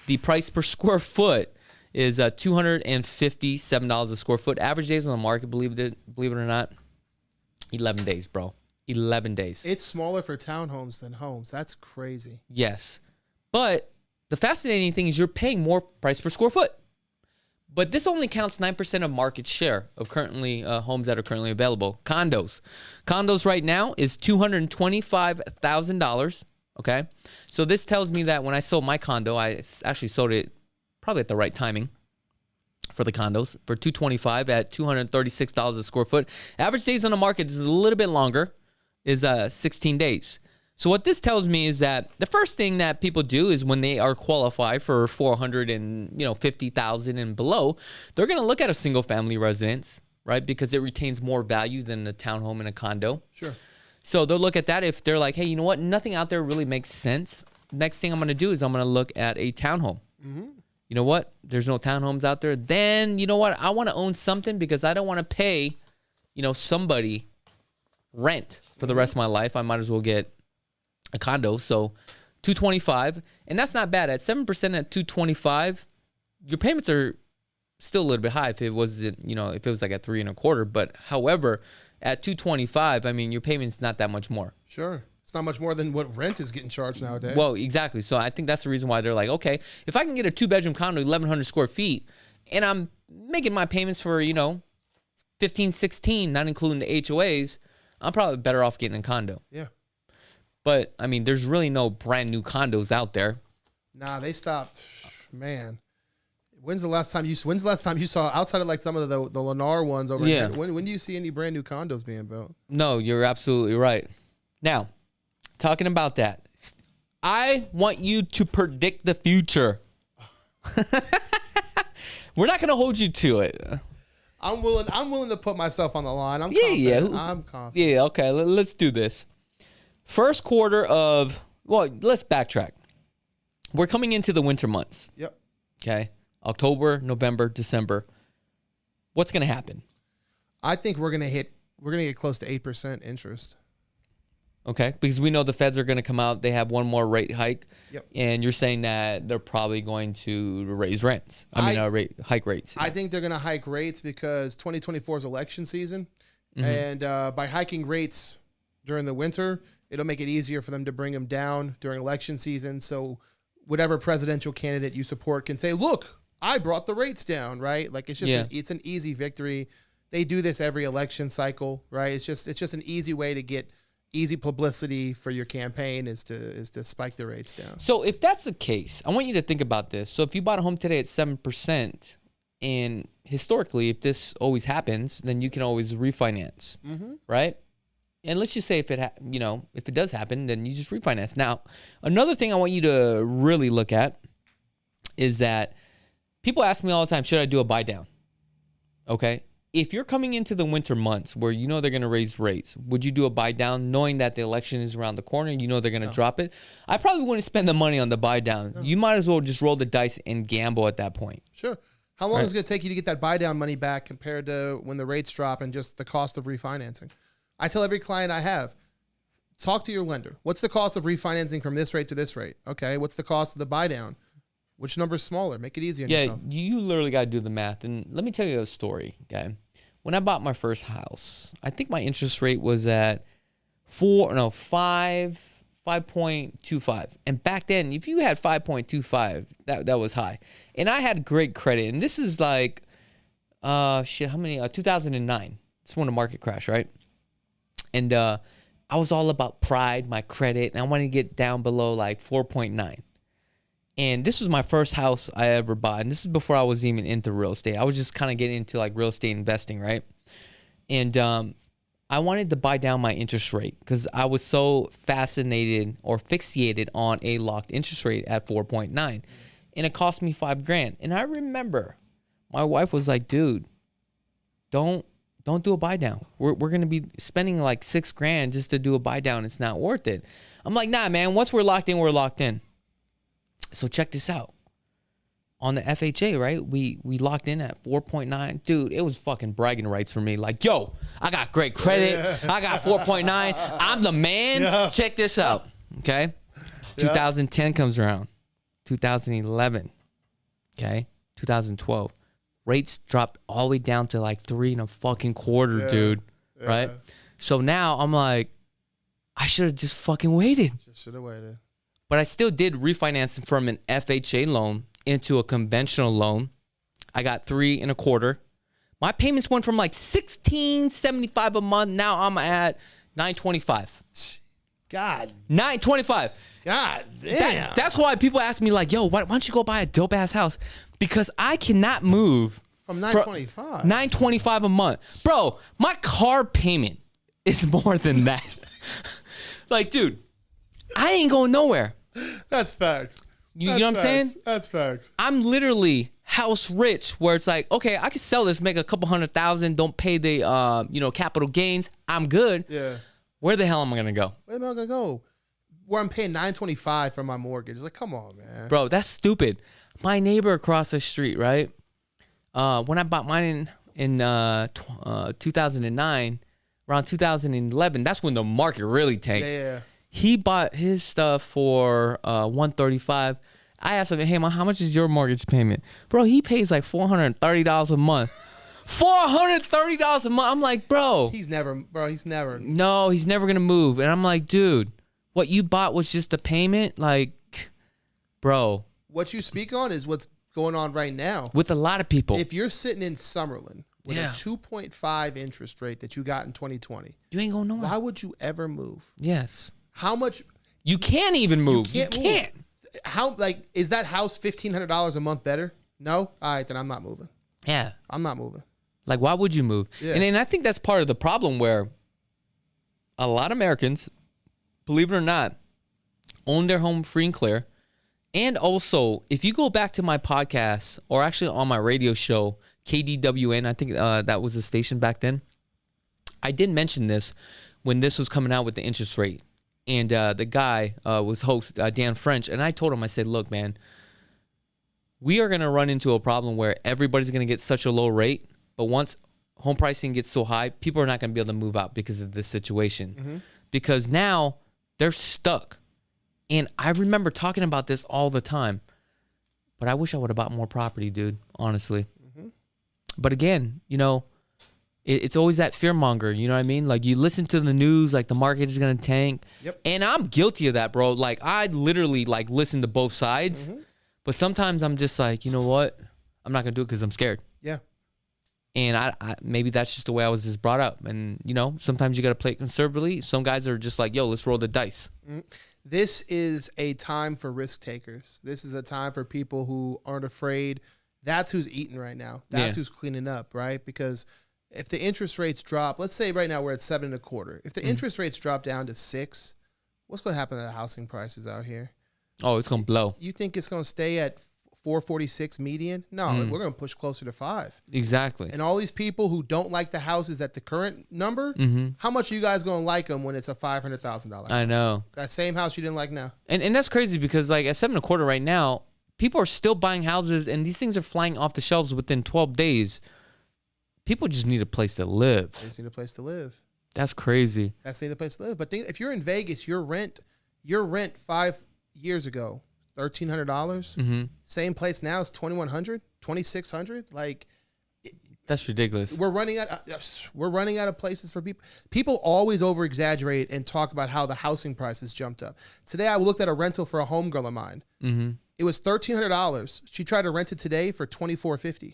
The price per square foot is $257 a square foot. Average days on the market, believe it or not, 11 days, bro. 11 days. It's smaller for townhomes than homes. That's crazy. Yes. But the fascinating thing is you're paying more price per square foot. But this only counts 9% of market share of currently homes that are currently available. Condos. Condos right now is $225,000. Okay. So this tells me that when I sold my condo, I actually sold it probably at the right timing for the condos for $225,000 at $236 a square foot. Average days on the market is a little bit longer, is 16 days. So what this tells me is that the first thing that people do is when they are qualified for $450,000 and below, they're going to look at a single family residence, right? Because it retains more value than a townhome and a condo. Sure. So they'll look at that. If they're like, hey, you know what? Nothing out there really makes sense. Next thing I'm going to do is I'm going to look at a townhome. Mm-hmm. You know what? There's no townhomes out there. Then, you know what? I want to own something because I don't want to pay, somebody rent for the rest of my life. I might as well get a condo. So $225,000, and that's not bad. At 7% at $225,000, your payments are still a little bit high if it wasn't, if it was like at 3.25. But however, at $225,000, I mean, your payment's not that much more. Sure. It's not much more than what rent is getting charged nowadays. Well, exactly. So I think that's the reason why they're like, okay, if I can get a 2-bedroom condo, 1,100 square feet, and I'm making my payments for, 15, 16, not including the HOAs, I'm probably better off getting a condo. Yeah. But I mean, there's really no brand new condos out there. Nah, they stopped. Man, when's the last time you saw outside of like some of the Lennar ones over here? When do you see any brand new condos being built? No, you're absolutely right. Now, talking about that, I want you to predict the future. We're not going to hold you to it. I'm willing to put myself on the line. I'm confident. I'm confident. Yeah, okay. Let's do this. First quarter of, let's backtrack. We're coming into the winter months. Yep. Okay. October, November, December. What's going to happen? I think we're going to get close to 8% interest. Okay. Because we know the feds are going to come out. They have one more rate hike. Yep. And you're saying that they're probably going to raise rents. Hike rates. I think they're going to hike rates because 2024 is election season. Mm-hmm. And by hiking rates during the winter, it'll make it easier for them to bring them down during election season. So whatever presidential candidate you support can say, look, I brought the rates down, right? Like it's just it's an easy victory. They do this every election cycle, right? It's just an easy way to get easy publicity for your campaign is to spike the rates down. So if that's the case, I want you to think about this. So if you bought a home today at 7%, And historically, if this always happens, then you can always refinance, right? And let's just say if if it does happen, then you just refinance. Now, another thing I want you to really look at is that people ask me all the time, should I do a buy down? Okay. If you're coming into the winter months where you know they're going to raise rates, would you do a buy down knowing that the election is around the corner and you know they're going to drop it? I probably wouldn't spend the money on the buy down. No. You might as well just roll the dice and gamble at that point. Sure. How long is it going to take you to get that buy down money back compared to when the rates drop and just the cost of refinancing? I tell every client I have, talk to your lender. What's the cost of refinancing from this rate to this rate? Okay. What's the cost of the buy down? Which number is smaller? Make it easier on yourself. Yeah, you literally got to do the math. And let me tell you a story, okay? When I bought my first house, I think my interest rate was at 5.25. And back then, if you had 5.25, that was high. And I had great credit. And this is like, 2009. It's when the market crashed, right? And I was all about pride, my credit, and I wanted to get down below like 4.9. And this was my first house I ever bought. And this is before I was even into real estate. I was just kind of getting into like real estate investing, right? And I wanted to buy down my interest rate because I was so fascinated or fixated on a locked interest rate at 4.9. And it cost me $5,000. And I remember my wife was like, dude, don't do a buy down. We're going to be spending like $6,000 just to do a buy down. It's not worth it. I'm like, nah, man, once we're locked in, we're locked in. So check this out. On the FHA, right? We locked in at 4.9. Dude, it was fucking bragging rights for me. Like, yo, I got great credit. I got 4.9. I'm the man. Yeah. Check this out. Okay? Yeah. 2010 comes around. 2011. Okay? 2012. Rates dropped all the way down to like 3.25, dude. Yeah. Right? So now I'm like, I should have just fucking waited. Should have waited. But I still did refinance from an FHA loan into a conventional loan. I got 3.25. My payments went from like $1,675 a month. Now I'm at $925. God. $925. God damn. That's why people ask me like, yo, why don't you go buy a dope ass house? Because I cannot move from $925. $925 a month. Bro, my car payment is more than that. Like, dude, I ain't going nowhere. That's facts. You know what I'm saying? That's facts. I'm literally house rich where it's like, okay, I can sell this, make a couple $100,000, don't pay the capital gains. I'm good. Yeah. Where the hell am I gonna go? Where am I gonna go? Where I'm paying $925 for my mortgage. It's like, come on, man. Bro, that's stupid. My neighbor across the street, right? When I bought mine in 2009, around 2011, that's when the market really tanked. Yeah. He bought his stuff for $135. I asked him, hey man, how much is your mortgage payment? Bro, he pays like $430 a month. $430 a month. I'm like, bro. He's never. No, he's never gonna move. And I'm like, dude, what you bought was just the payment? Like, bro. What you speak on is what's going on right now. With a lot of people. If you're sitting in SUMMERLIN with a 2.5 interest rate that you got in 2020. You ain't going nowhere. Why would you ever move? Yes. How much? You can't even move. You can't. How, like, is that house $1,500 a month better? No? All right, then I'm not moving. Yeah. I'm not moving. Like, why would you move? Yeah. And I think that's part of the problem where a lot of Americans, believe it or not, own their home free and clear. And also, if you go back to my podcast or actually on my radio show, KDWN, I think that was the station back then. I did mention this when this was coming out with the interest rate. And the guy was host, Dan French. And I told him, I said, look, man, we are going to run into a problem where everybody's going to get such a low rate. But once home pricing gets so high, people are not going to be able to move out because of this situation. Mm-hmm. Because now they're stuck. And I remember talking about this all the time. But I wish I would have bought more property, dude, honestly. Mm-hmm. But again, you know, it's always that fear monger, you know what I mean? Like, you listen to the news, like the market is going to tank. Yep. And I'm guilty of that, bro. Like, I literally, like, listen to both sides. Mm-hmm. But sometimes I'm just like, you know what? I'm not going to do it because I'm scared. Yeah. And I maybe that's just the way I was just brought up. And, you know, sometimes you got to play it conservatively. Some guys are just like, yo, let's roll the dice. Mm-hmm. This is a time for risk takers. This is a time for people who aren't afraid That's who's eating right now. That's who's cleaning up, right? Because if the interest rates drop, let's say right now we're at 7.25. If the interest rates drop down to 6, what's going to happen to the housing prices out here? Oh, it's going to blow. You think it's going to stay at 446 median? No, we're going to push closer to 5. Exactly. And all these people who don't like the houses at the current number, how much are you guys going to like them when it's a $500,000? I know. That same house you didn't like now. And that's crazy because like at 7.25 right now, people are still buying houses and these things are flying off the shelves within 12 days. People just need a place to live. They just need a place to live. That's crazy. That's need a place to live. But if you're in Vegas, your rent 5 years ago, $1,300. Same place now is $2,100, $2,600. Like, that's ridiculous. We're running out of places for people. People always over exaggerate and talk about how the housing prices jumped up. Today I looked at a rental for a homegirl of mine. It was $1,300. She tried to rent it today for $2,450.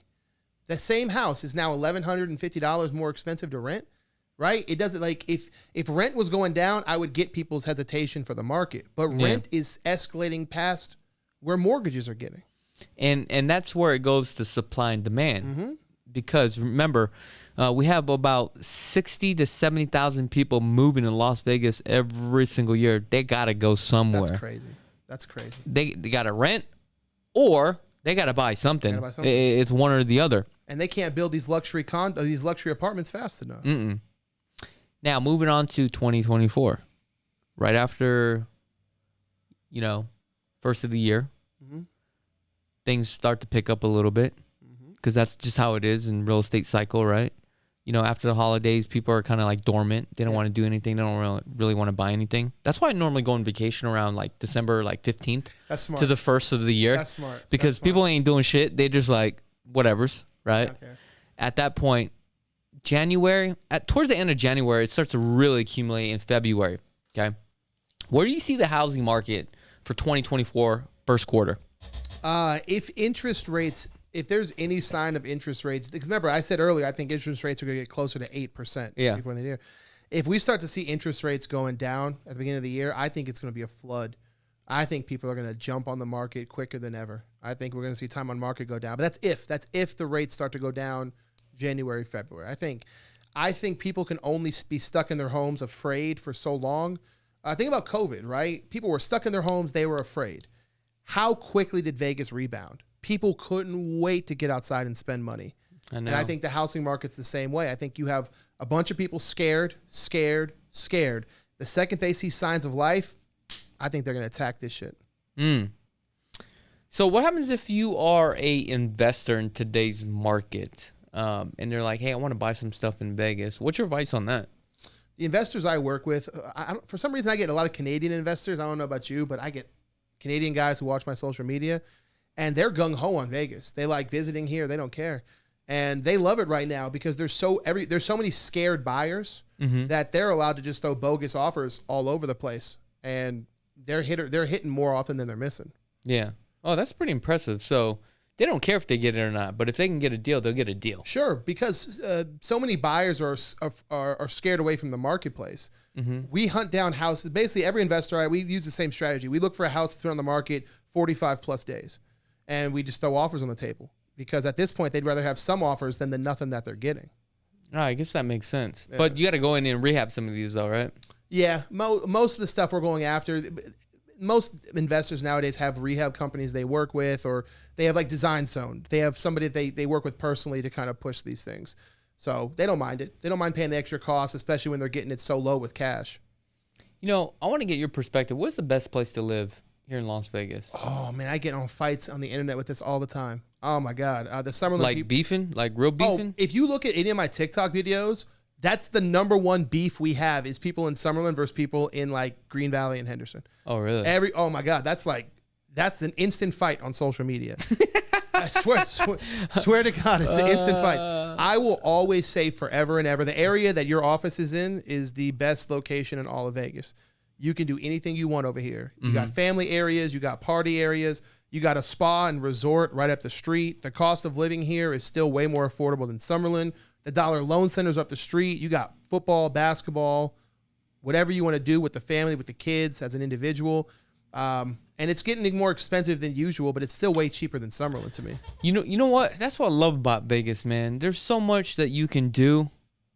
That same house is now $1,150 more expensive to rent. Right? It doesn't, like, if rent was going down, I would get people's hesitation for the market. But rent is escalating past where mortgages are getting. And that's where it goes to supply and demand. Because remember, we have about 60 to 70,000 people moving to Las Vegas every single year. They got to go somewhere. That's crazy. They got to rent or they got to buy something. It's one or the other. And they can't build these luxury apartments fast enough. Now, moving on to 2024, right after, first of the year, things start to pick up a little bit because that's just how it is in real estate cycle, right? After the holidays, people are kind of like dormant. They don't want to do anything. They don't really want to buy anything. That's why I normally go on vacation around like December 15th to the first of the year. That's smart. Because people ain't doing shit. They just like whatevers, right? Okay. At that point, towards the end of January, it starts to really accumulate in February. Okay. Where do you see the housing market for 2024 first quarter? If there's any sign of interest rates, because remember I said earlier, I think interest rates are going to get closer to 8% before the year. If we start to see interest rates going down at the beginning of the year, I think it's going to be a flood. I think people are going to jump on the market quicker than ever. I think we're going to see time on market go down. But that's if the rates start to go down January, February. I think people can only be stuck in their homes afraid for so long. Think about COVID, right? People were stuck in their homes. They were afraid. How quickly did Vegas rebound? People couldn't wait to get outside and spend money. I know. And I think the housing market's the same way. I think you have a bunch of people scared. The second they see signs of life, I think they're going to attack this shit. So what happens if you are a investor in today's market and they're like, hey, I want to buy some stuff in Vegas? What's your advice on that? The investors I work with, for some reason I get a lot of Canadian investors. I don't know about you, but I get Canadian guys who watch my social media. And they're gung-ho on Vegas. They like visiting here. They don't care. And they love it right now because there's so many scared buyers that they're allowed to just throw bogus offers all over the place. And they're hitting more often than they're missing. Yeah. Oh, that's pretty impressive. So they don't care if they get it or not, but if they can get a deal, they'll get a deal. Sure, because so many buyers are scared away from the marketplace. We hunt down houses. Basically, every investor, we use the same strategy. We look for a house that's been on the market 45 plus days. And we just throw offers on the table because at this point, they'd rather have some offers than the nothing that they're getting. Oh, I guess that makes sense. Yeah. But you got to go in and rehab some of these though, right? Yeah. Most of the stuff we're going after, most investors nowadays have rehab companies they work with, or they have like Design Zone. They have somebody they work with personally to kind of push these things. So they don't mind it. They don't mind paying the extra costs, especially when they're getting it so low with cash. I want to get your perspective. What's the best place to live here in Las Vegas? Oh man, I get on fights on the internet with this all the time. Oh my God. The Summerlin like beefing? Like real beefing? Oh, if you look at any of my TikTok videos, that's the number one beef we have is people in Summerlin versus people in like Green Valley and Henderson. Oh really? Oh my God. That's an instant fight on social media. I swear to God, it's an instant fight. I will always say forever and ever, the area that your office is in is the best location in all of Vegas. You can do anything you want over here. You got family areas, you got party areas, you got a spa and resort right up the street. The cost of living here is still way more affordable than Summerlin. The Dollar Loan Center's up the street. You got football, basketball, whatever you want to do with the family, with the kids as an individual. And it's getting more expensive than usual, but it's still way cheaper than Summerlin to me. You know what? That's what I love about Vegas, man. There's so much that you can do.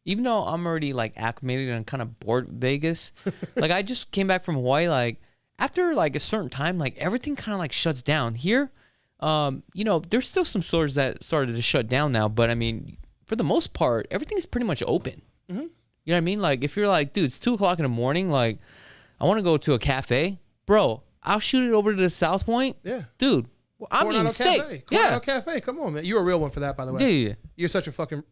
Even though I'm already like acclimated and kind of bored with Vegas, like I just came back from Hawaii. Like after like a certain time, like everything kind of like shuts down here. There's still some stores that started to shut down now, but I mean, for the most part, everything's pretty much open. Mm-hmm. You know what I mean? Like if you're like, dude, it's 2:00 in the morning. Like I want to go to a cafe, bro. I'll shoot it over to the South Point. Yeah. Dude, I'm eating steak. Cafe. Yeah. Coronado Cafe. Come on, man. You're a real one for that, by the way. Yeah. You're such a fucking...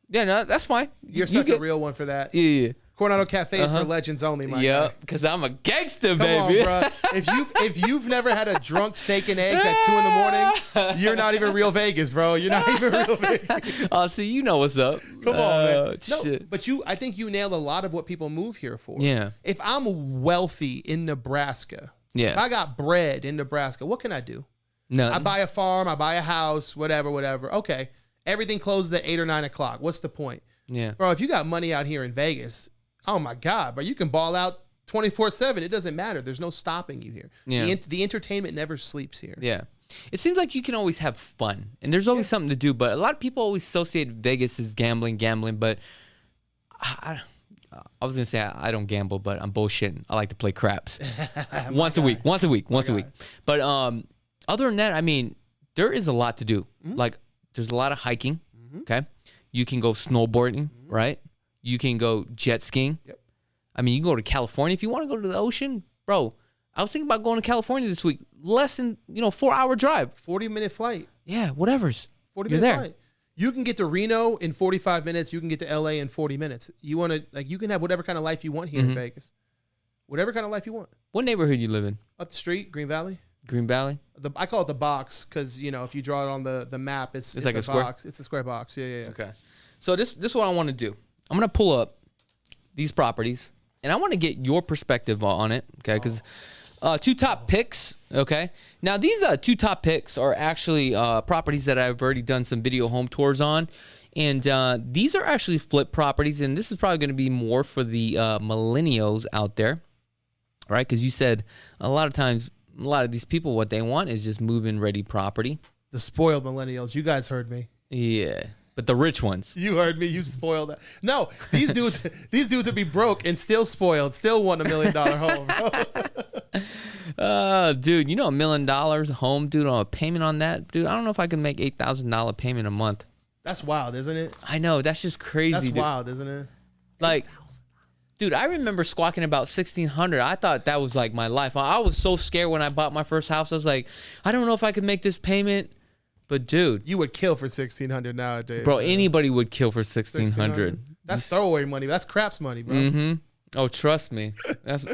Yeah, no, that's fine. You're such a real one for that. Yeah. Coronado Cafe is for legends only, my guy. Yep, because I'm a gangster, Come baby. on, bro. If you've never had a drunk steak and eggs at 2 in the morning, you're not even real Vegas, bro. You're not even real Vegas. Oh, see, you know what's up. Come on, man. No, Shit. but I think you nailed a lot of what people move here for. Yeah. If I'm wealthy in Nebraska, Yeah. if I got bread in Nebraska, what can I do? Nothing. I buy a farm, I buy a house, whatever. Okay. Everything closes at 8 or 9 o'clock. What's the point? Yeah. Bro, if you got money out here in Vegas, oh my God, bro, you can ball out 24/7. It doesn't matter. There's no stopping you here. Yeah. The entertainment never sleeps here. Yeah. It seems like you can always have fun, and there's always something to do, but a lot of people always associate Vegas as gambling, but I was going to say I don't gamble, but I'm bullshitting. I like to play craps. once a week. But other than that, I mean, there is a lot to do. Mm-hmm. Like, there's a lot of hiking, okay? You can go snowboarding, right? You can go jet skiing. Yep. I mean, you can go to California. If you want to go to the ocean, bro, I was thinking about going to California this week. Less than, 4-hour drive. 40-minute flight. Yeah, whatever's. 40-minute flight. You can get to Reno in 45 minutes. You can get to LA in 40 minutes. You want to, you can have whatever kind of life you want here in Vegas. Whatever kind of life you want. What neighborhood you live in? Up the street, Green Valley. Green Valley? I call it the box because, if you draw it on the map, it's like a square box. It's a square box. Yeah. Okay. So this is what I want to do. I'm going to pull up these properties, and I want to get your perspective on it, okay? Because two top picks, okay? Now, these 2 top picks are actually properties that I've already done some video home tours on, and these are actually flip properties, and this is probably going to be more for the millennials out there, right? Because you said a lot of times, a lot of these people, what they want is just move-in ready property. The spoiled millennials. You guys heard me. Yeah. But the rich ones. You heard me. You spoiled that. No, these dudes would be broke and still spoiled, still want $1 million home, bro. Dude, $1 million a home, dude, on a payment on that, dude. I don't know if I can make $8,000 payment a month. That's wild, isn't it? I know. That's just crazy. That's dude. wild, isn't it? Like, dude, I remember squawking about $1,600. I thought that was like my life. I was so scared when I bought my first house. I was like, I don't know if I could make this payment. But dude, you would kill for $1,600 nowadays, bro. Man. Anybody would kill for $1,600. That's throwaway money. That's craps money, bro. Mm-hmm. Oh, trust me. That's.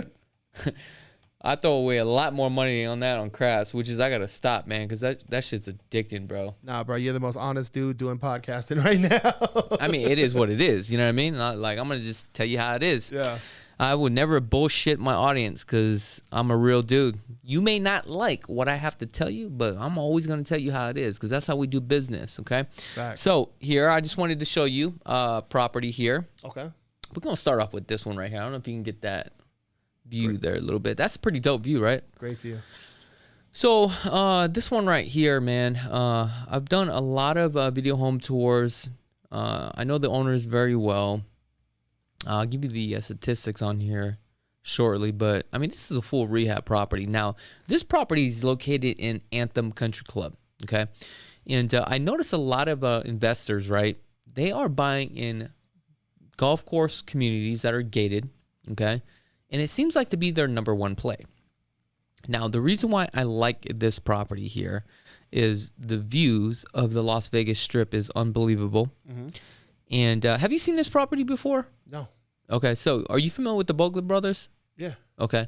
I throw away a lot more money on that on craps, which is I gotta stop, man, because that shit's addicting, bro. Nah, bro, you're the most honest dude doing podcasting right now. I mean, it is what it is. You know what I mean? Like, I'm gonna just tell you how it is. Yeah. I would never bullshit my audience because I'm a real dude. You may not like what I have to tell you, but I'm always going to tell you how it is because that's how we do business, okay? Fact. So here, I just wanted to show you property here. Okay. We're going to start off with this one right here. I don't know if you can get that view there a little bit. That's a pretty dope view, right? Great view. So this one right here, man, I've done a lot of video home tours. I know the owners very well. I'll give you the statistics on here shortly, but I mean, this is a full rehab property. Now, this property is located in Anthem Country Club, okay? And I notice a lot of investors, right? They are buying in golf course communities that are gated, okay? And it seems like to be their number one play. Now, the reason why I like this property here is the views of the Las Vegas Strip is unbelievable. Mm-hmm. And have you seen this property before? No. Okay, so are you familiar with the Bogle brothers? Yeah. Okay.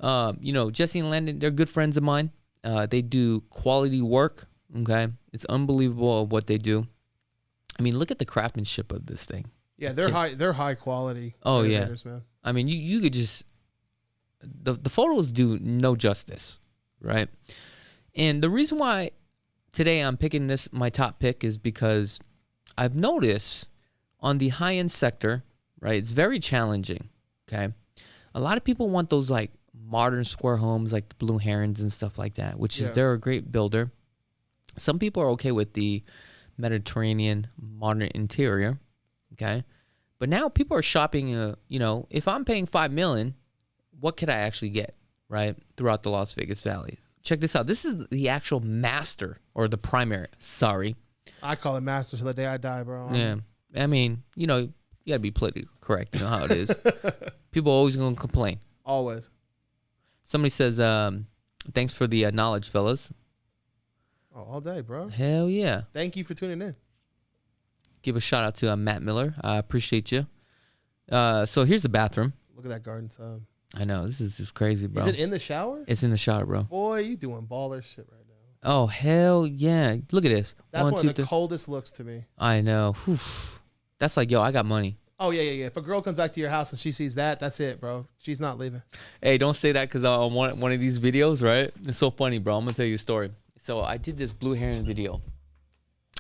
Jesse and Landon, they're good friends of mine. They do quality work, okay? It's unbelievable of what they do. I mean, look at the craftsmanship of this thing. Yeah, they're high quality. Oh, yeah. Man. I mean, you could just... The photos do no justice, right? And the reason why today I'm picking this, my top pick, is because I've noticed on the high-end sector, right, it's very challenging, okay? A lot of people want those, like, modern square homes like the Blue Herons and stuff like that, which is they're a great builder. Some people are okay with the Mediterranean modern interior, okay? But now people are shopping, you know, if I'm paying $5 million, what could I actually get, right, throughout the Las Vegas Valley? Check this out. This is the actual master, or the primary, sorry. I call it master till the day I die, bro. Yeah. I mean, you know, you got to be politically correct. You know how it is. People are always going to complain. Always. Somebody says, thanks for the knowledge, fellas. Oh, all day, bro. Hell yeah. Thank you for tuning in. Give a shout out to Matt Miller. I appreciate you. So here's the bathroom. Look at that garden tub. I know. This is just crazy, bro. Is it in the shower? It's in the shower, bro. Boy, you doing baller shit right now. Oh, hell yeah. Look at this. That's one of the coldest looks to me. I know. Whew. That's like, yo, I got money. Oh, yeah. If a girl comes back to your house and she sees that, that's it, bro. She's not leaving. Hey, don't say that, because on one of these videos, right? It's so funny, bro. I'm going to tell you a story. So I did this Blue Heron video,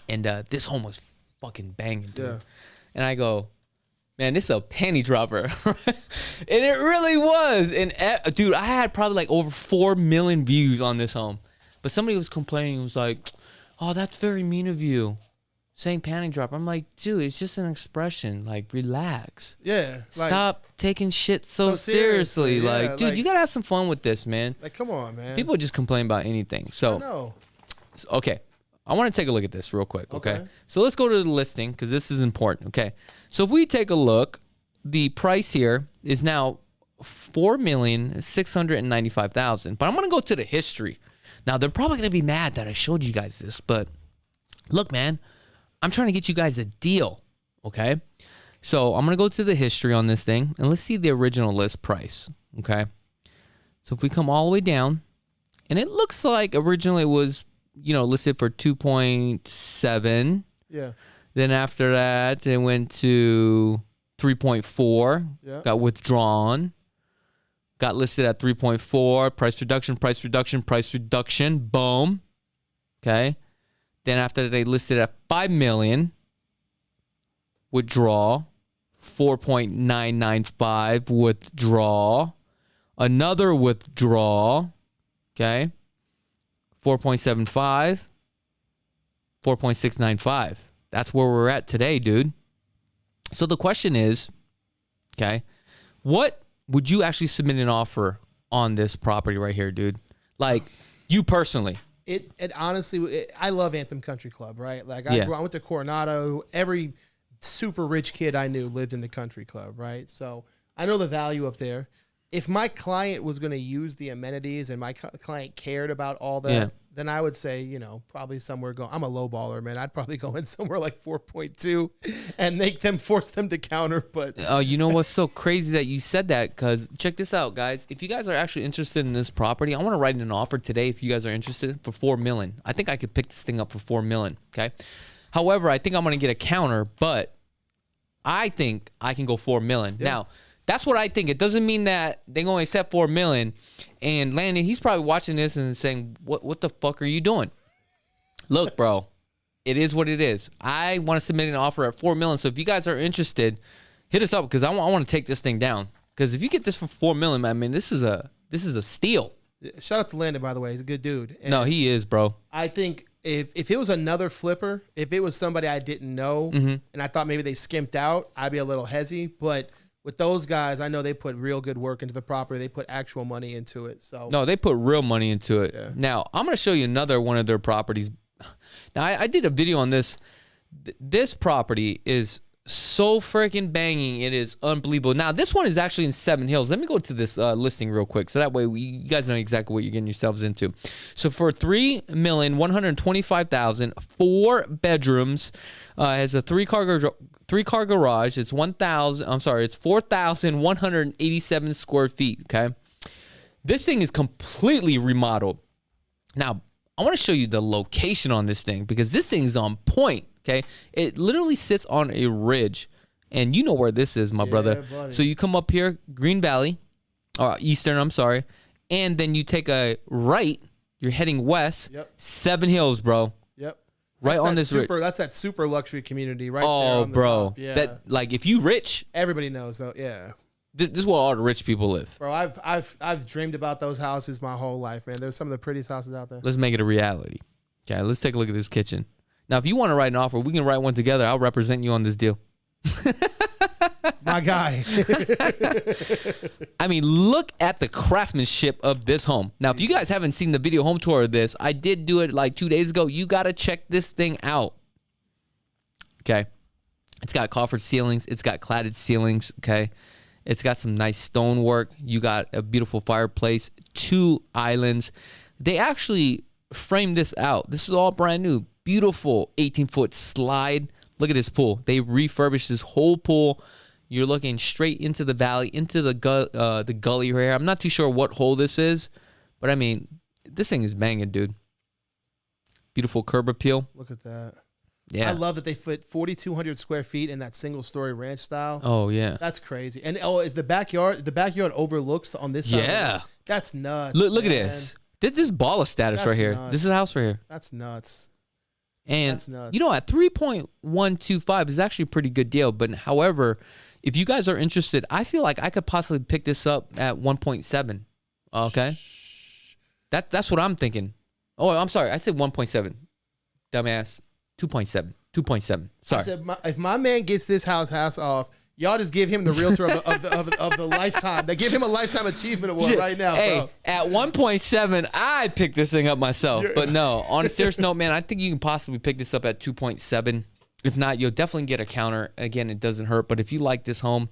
and this home was fucking banging, dude. Yeah. And I go, man, this is a panty dropper. And it really was. And dude, I had probably like over 4 million views on this home. But somebody was complaining. It was like, oh, that's very mean of you, saying panty dropper. I'm like, dude, it's just an expression. Like, relax. Yeah. Like, stop taking shit so seriously. Yeah, like, dude, you got to have some fun with this, man. Like, come on, man. People just complain about anything. So, I know. Okay. I want to take a look at this real quick, okay? So let's go to the listing, because this is important, okay? So if we take a look, the price here is now $4,695,000. But I'm going to go to the history. Now, they're probably going to be mad that I showed you guys this, but look, man, I'm trying to get you guys a deal, okay? So I'm going to go to the history on this thing, and let's see the original list price, okay? So if we come all the way down, and it looks like originally it was, you know, listed for 2.7. Yeah. Then after that, it went to 3.4. Yeah. Got withdrawn. Got listed at 3.4. Price reduction, price reduction, price reduction. Boom. Okay. Then after that, they listed at 5 million. Withdraw. 4.995. Withdraw. Another withdraw. Okay. 4.75, 4.695. That's where we're at today, dude. So the question is, okay, what would you actually submit an offer on this property right here, dude? Like, you personally. It honestly, I love Anthem Country Club, right? Like, I went to Coronado. Every super rich kid I knew lived in the country club, right? So I know the value up there. If my client was going to use the amenities and my client cared about all that, then I would say, you know, probably somewhere I'm a low baller, man. I'd probably go in somewhere like 4.2 and force them to counter. But you know what's so crazy that you said that? Because check this out, guys. If you guys are actually interested in this property, I want to write an offer today. If you guys are interested, for $4 million. I think I could pick this thing up for $4 million. Okay. However, I think I'm going to get a counter, but I think I can go $4 million. Yeah. Now, that's what I think. It doesn't mean that they're going to accept $4 million. And Landon, he's probably watching this and saying, "What the fuck are you doing?" Look, bro, it is what it is. I want to submit an offer at $4 million. So if you guys are interested, hit us up, because I want to take this thing down. Because if you get this for $4 million, I mean, this is a steal. Shout out to Landon, by the way. He's a good dude. And no, he is, bro. I think if it was another flipper, if it was somebody I didn't know and I thought maybe they skimped out, I'd be a little hezzy. But with those guys, I know they put real good work into the property. They put actual money into it. So no, they put real money into it. Yeah. Now, I'm going to show you another one of their properties. Now, I did a video on this. This property is so freaking banging. It is unbelievable. Now, this one is actually in Seven Hills. Let me go to this listing real quick, so that way you guys know exactly what you're getting yourselves into. So for $3,125,000, 4 bedrooms, has a three-car garage. It's 4,187 square feet. Okay, this thing is completely remodeled. Now, I want to show you the location on this thing, because this thing is on point. Okay, it literally sits on a ridge, and you know where this is, my brother. Buddy. So you come up here, Green Valley, or Eastern, I'm sorry, and then you take a right. You're heading west. Yep. Seven Hills, bro. Yep. Right on this ridge. That's that super luxury community right there Oh, on the bro. top. Yeah. That, like, if you rich, Everybody knows, though. Yeah. This is where all the rich people live. Bro, I've dreamed about those houses my whole life, man. There's some of the prettiest houses out there. Let's make it a reality. Okay, let's take a look at this kitchen. Now, if you want to write an offer, we can write one together. I'll represent you on this deal. My guy. I mean, look at the craftsmanship of this home. Now, if you guys haven't seen the video home tour of this, I did do it like 2 days ago. You got to check this thing out. Okay. It's got coffered ceilings. It's got cladded ceilings. Okay. It's got some nice stonework. You got a beautiful fireplace, 2 islands. They actually framed this out. This is all brand new. Beautiful 18-foot slide. Look at this pool. They refurbished this whole pool. You're looking straight into the valley, into the gully right here. I'm not too sure what hole this is, but I mean, this thing is banging, dude. Beautiful curb appeal. Look at that. Yeah. I love that they fit 4,200 square feet in that single-story ranch style. Oh, yeah. That's crazy. And is the backyard overlooks on this side? Yeah. That's nuts. Look at this. This is baller status That's right here. nuts. This is a house right here. That's nuts. And, That's nuts. you know, at 3.125 is actually a pretty good deal. But, however, if you guys are interested, I feel like I could possibly pick this up at 1.7. Okay? That's what I'm thinking. Oh, I'm sorry. I said 1.7. Dumbass. 2.7. 2.7. Sorry. I said, if my man gets this house off, y'all just give him the realtor of the lifetime. They give him a lifetime achievement award right now, hey, bro. at 1.7, I'd pick this thing up myself. But no, on a serious note, man, I think you can possibly pick this up at 2.7. If not, you'll definitely get a counter. Again, it doesn't hurt. But if you like this home,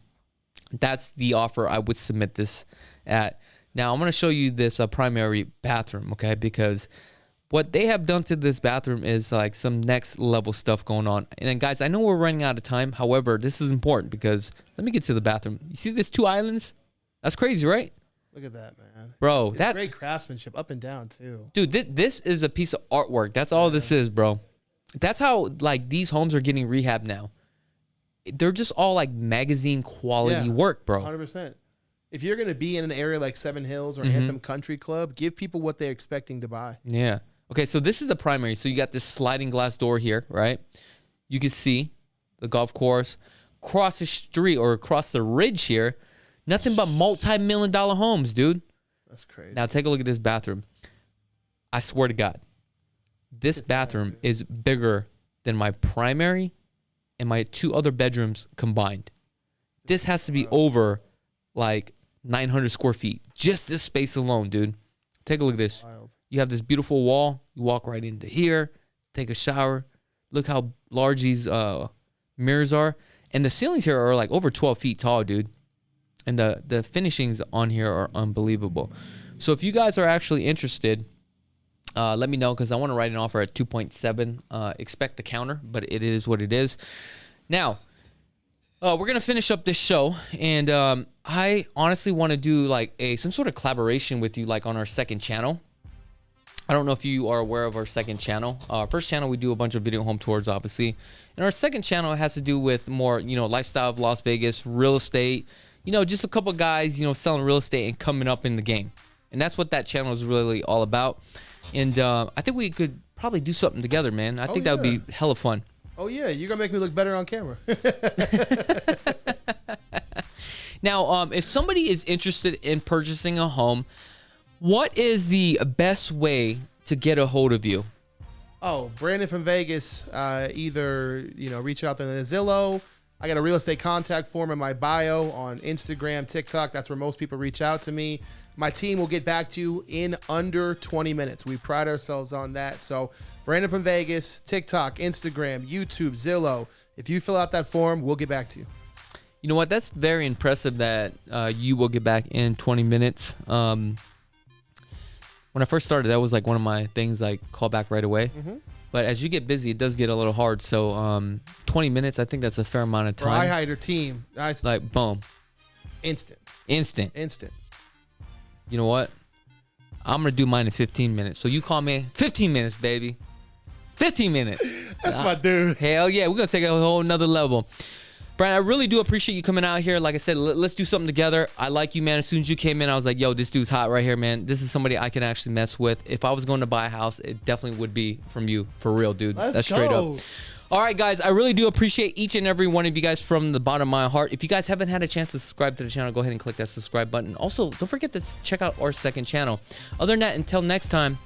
that's the offer I would submit this at. Now, I'm going to show you this primary bathroom, okay? Because what they have done to this bathroom is like some next level stuff going on. And then, guys, I know we're running out of time. However, this is important because let me get to the bathroom. You see these 2 islands? That's crazy, right? Look at that, man. Bro, It's that great craftsmanship up and down, too. dude, this is a piece of artwork. That's all this is, bro. That's how like these homes are getting rehabbed now. They're just all like magazine quality work, bro. 100%. If you're going to be in an area like Seven Hills or Anthem Country Club, give people what they're expecting to buy. Yeah. Okay, so this is the primary. So you got this sliding glass door here, right? You can see the golf course. Across the street or across the ridge here, nothing but multi-million-dollar homes, dude. That's crazy. Now take a look at this bathroom. I swear to God, this bathroom is bigger than my primary and my 2 other bedrooms combined. This has to be over like 900 square feet. Just this space alone, dude. Take a look at this. Wild. You have this beautiful wall. You walk right into here, take a shower. Look how large these mirrors are. And the ceilings here are like over 12 feet tall, dude. And the finishings on here are unbelievable. So if you guys are actually interested, let me know because I want to write an offer at 2.7. Expect the counter, but it is what it is. Now, we're going to finish up this show. And I honestly want to do like some sort of collaboration with you like on our second channel. I don't know if you are aware of our second channel. Our first channel, we do a bunch of video home tours, obviously. And our second channel has to do with more, lifestyle of Las Vegas, real estate, just a couple of guys, selling real estate and coming up in the game. And that's what that channel is really all about. And I think we could probably do something together, man. I think that would be hella fun. Oh, yeah. You're going to make me look better on camera. Now, if somebody is interested in purchasing a home, what is the best way to get a hold of you? Oh, Brandon from Vegas. Either, reach out to the Zillow. I got a real estate contact form in my bio on Instagram, TikTok. That's where most people reach out to me. My team will get back to you in under 20 minutes. We pride ourselves on that. So Brandon from Vegas, TikTok, Instagram, YouTube, Zillow. If you fill out that form, we'll get back to you. You know what? That's very impressive that you will get back in 20 minutes. When I first started, that was like one of my things, like call back right away. But as you get busy, it does get a little hard. So 20 minutes, I think that's a fair amount of time. I hired a team. Like, boom. Instant. You know what? I'm going to do mine in 15 minutes. So you call me 15 minutes, baby. 15 minutes. That's my dude. Hell yeah. We're going to take it a whole nother level. Brian, I really do appreciate you coming out here. Like I said, let's do something together. I like you, man. As soon as you came in, I was like, yo, this dude's hot right here, man. This is somebody I can actually mess with. If I was going to buy a house, it definitely would be from you. For real, dude. Let's That's straight go. up. All right, guys, I really do appreciate each and every one of you guys from the bottom of my heart. If you guys haven't had a chance to subscribe to the channel, go ahead and click that subscribe button. Also, don't forget to check out our second channel. Other than that, until next time,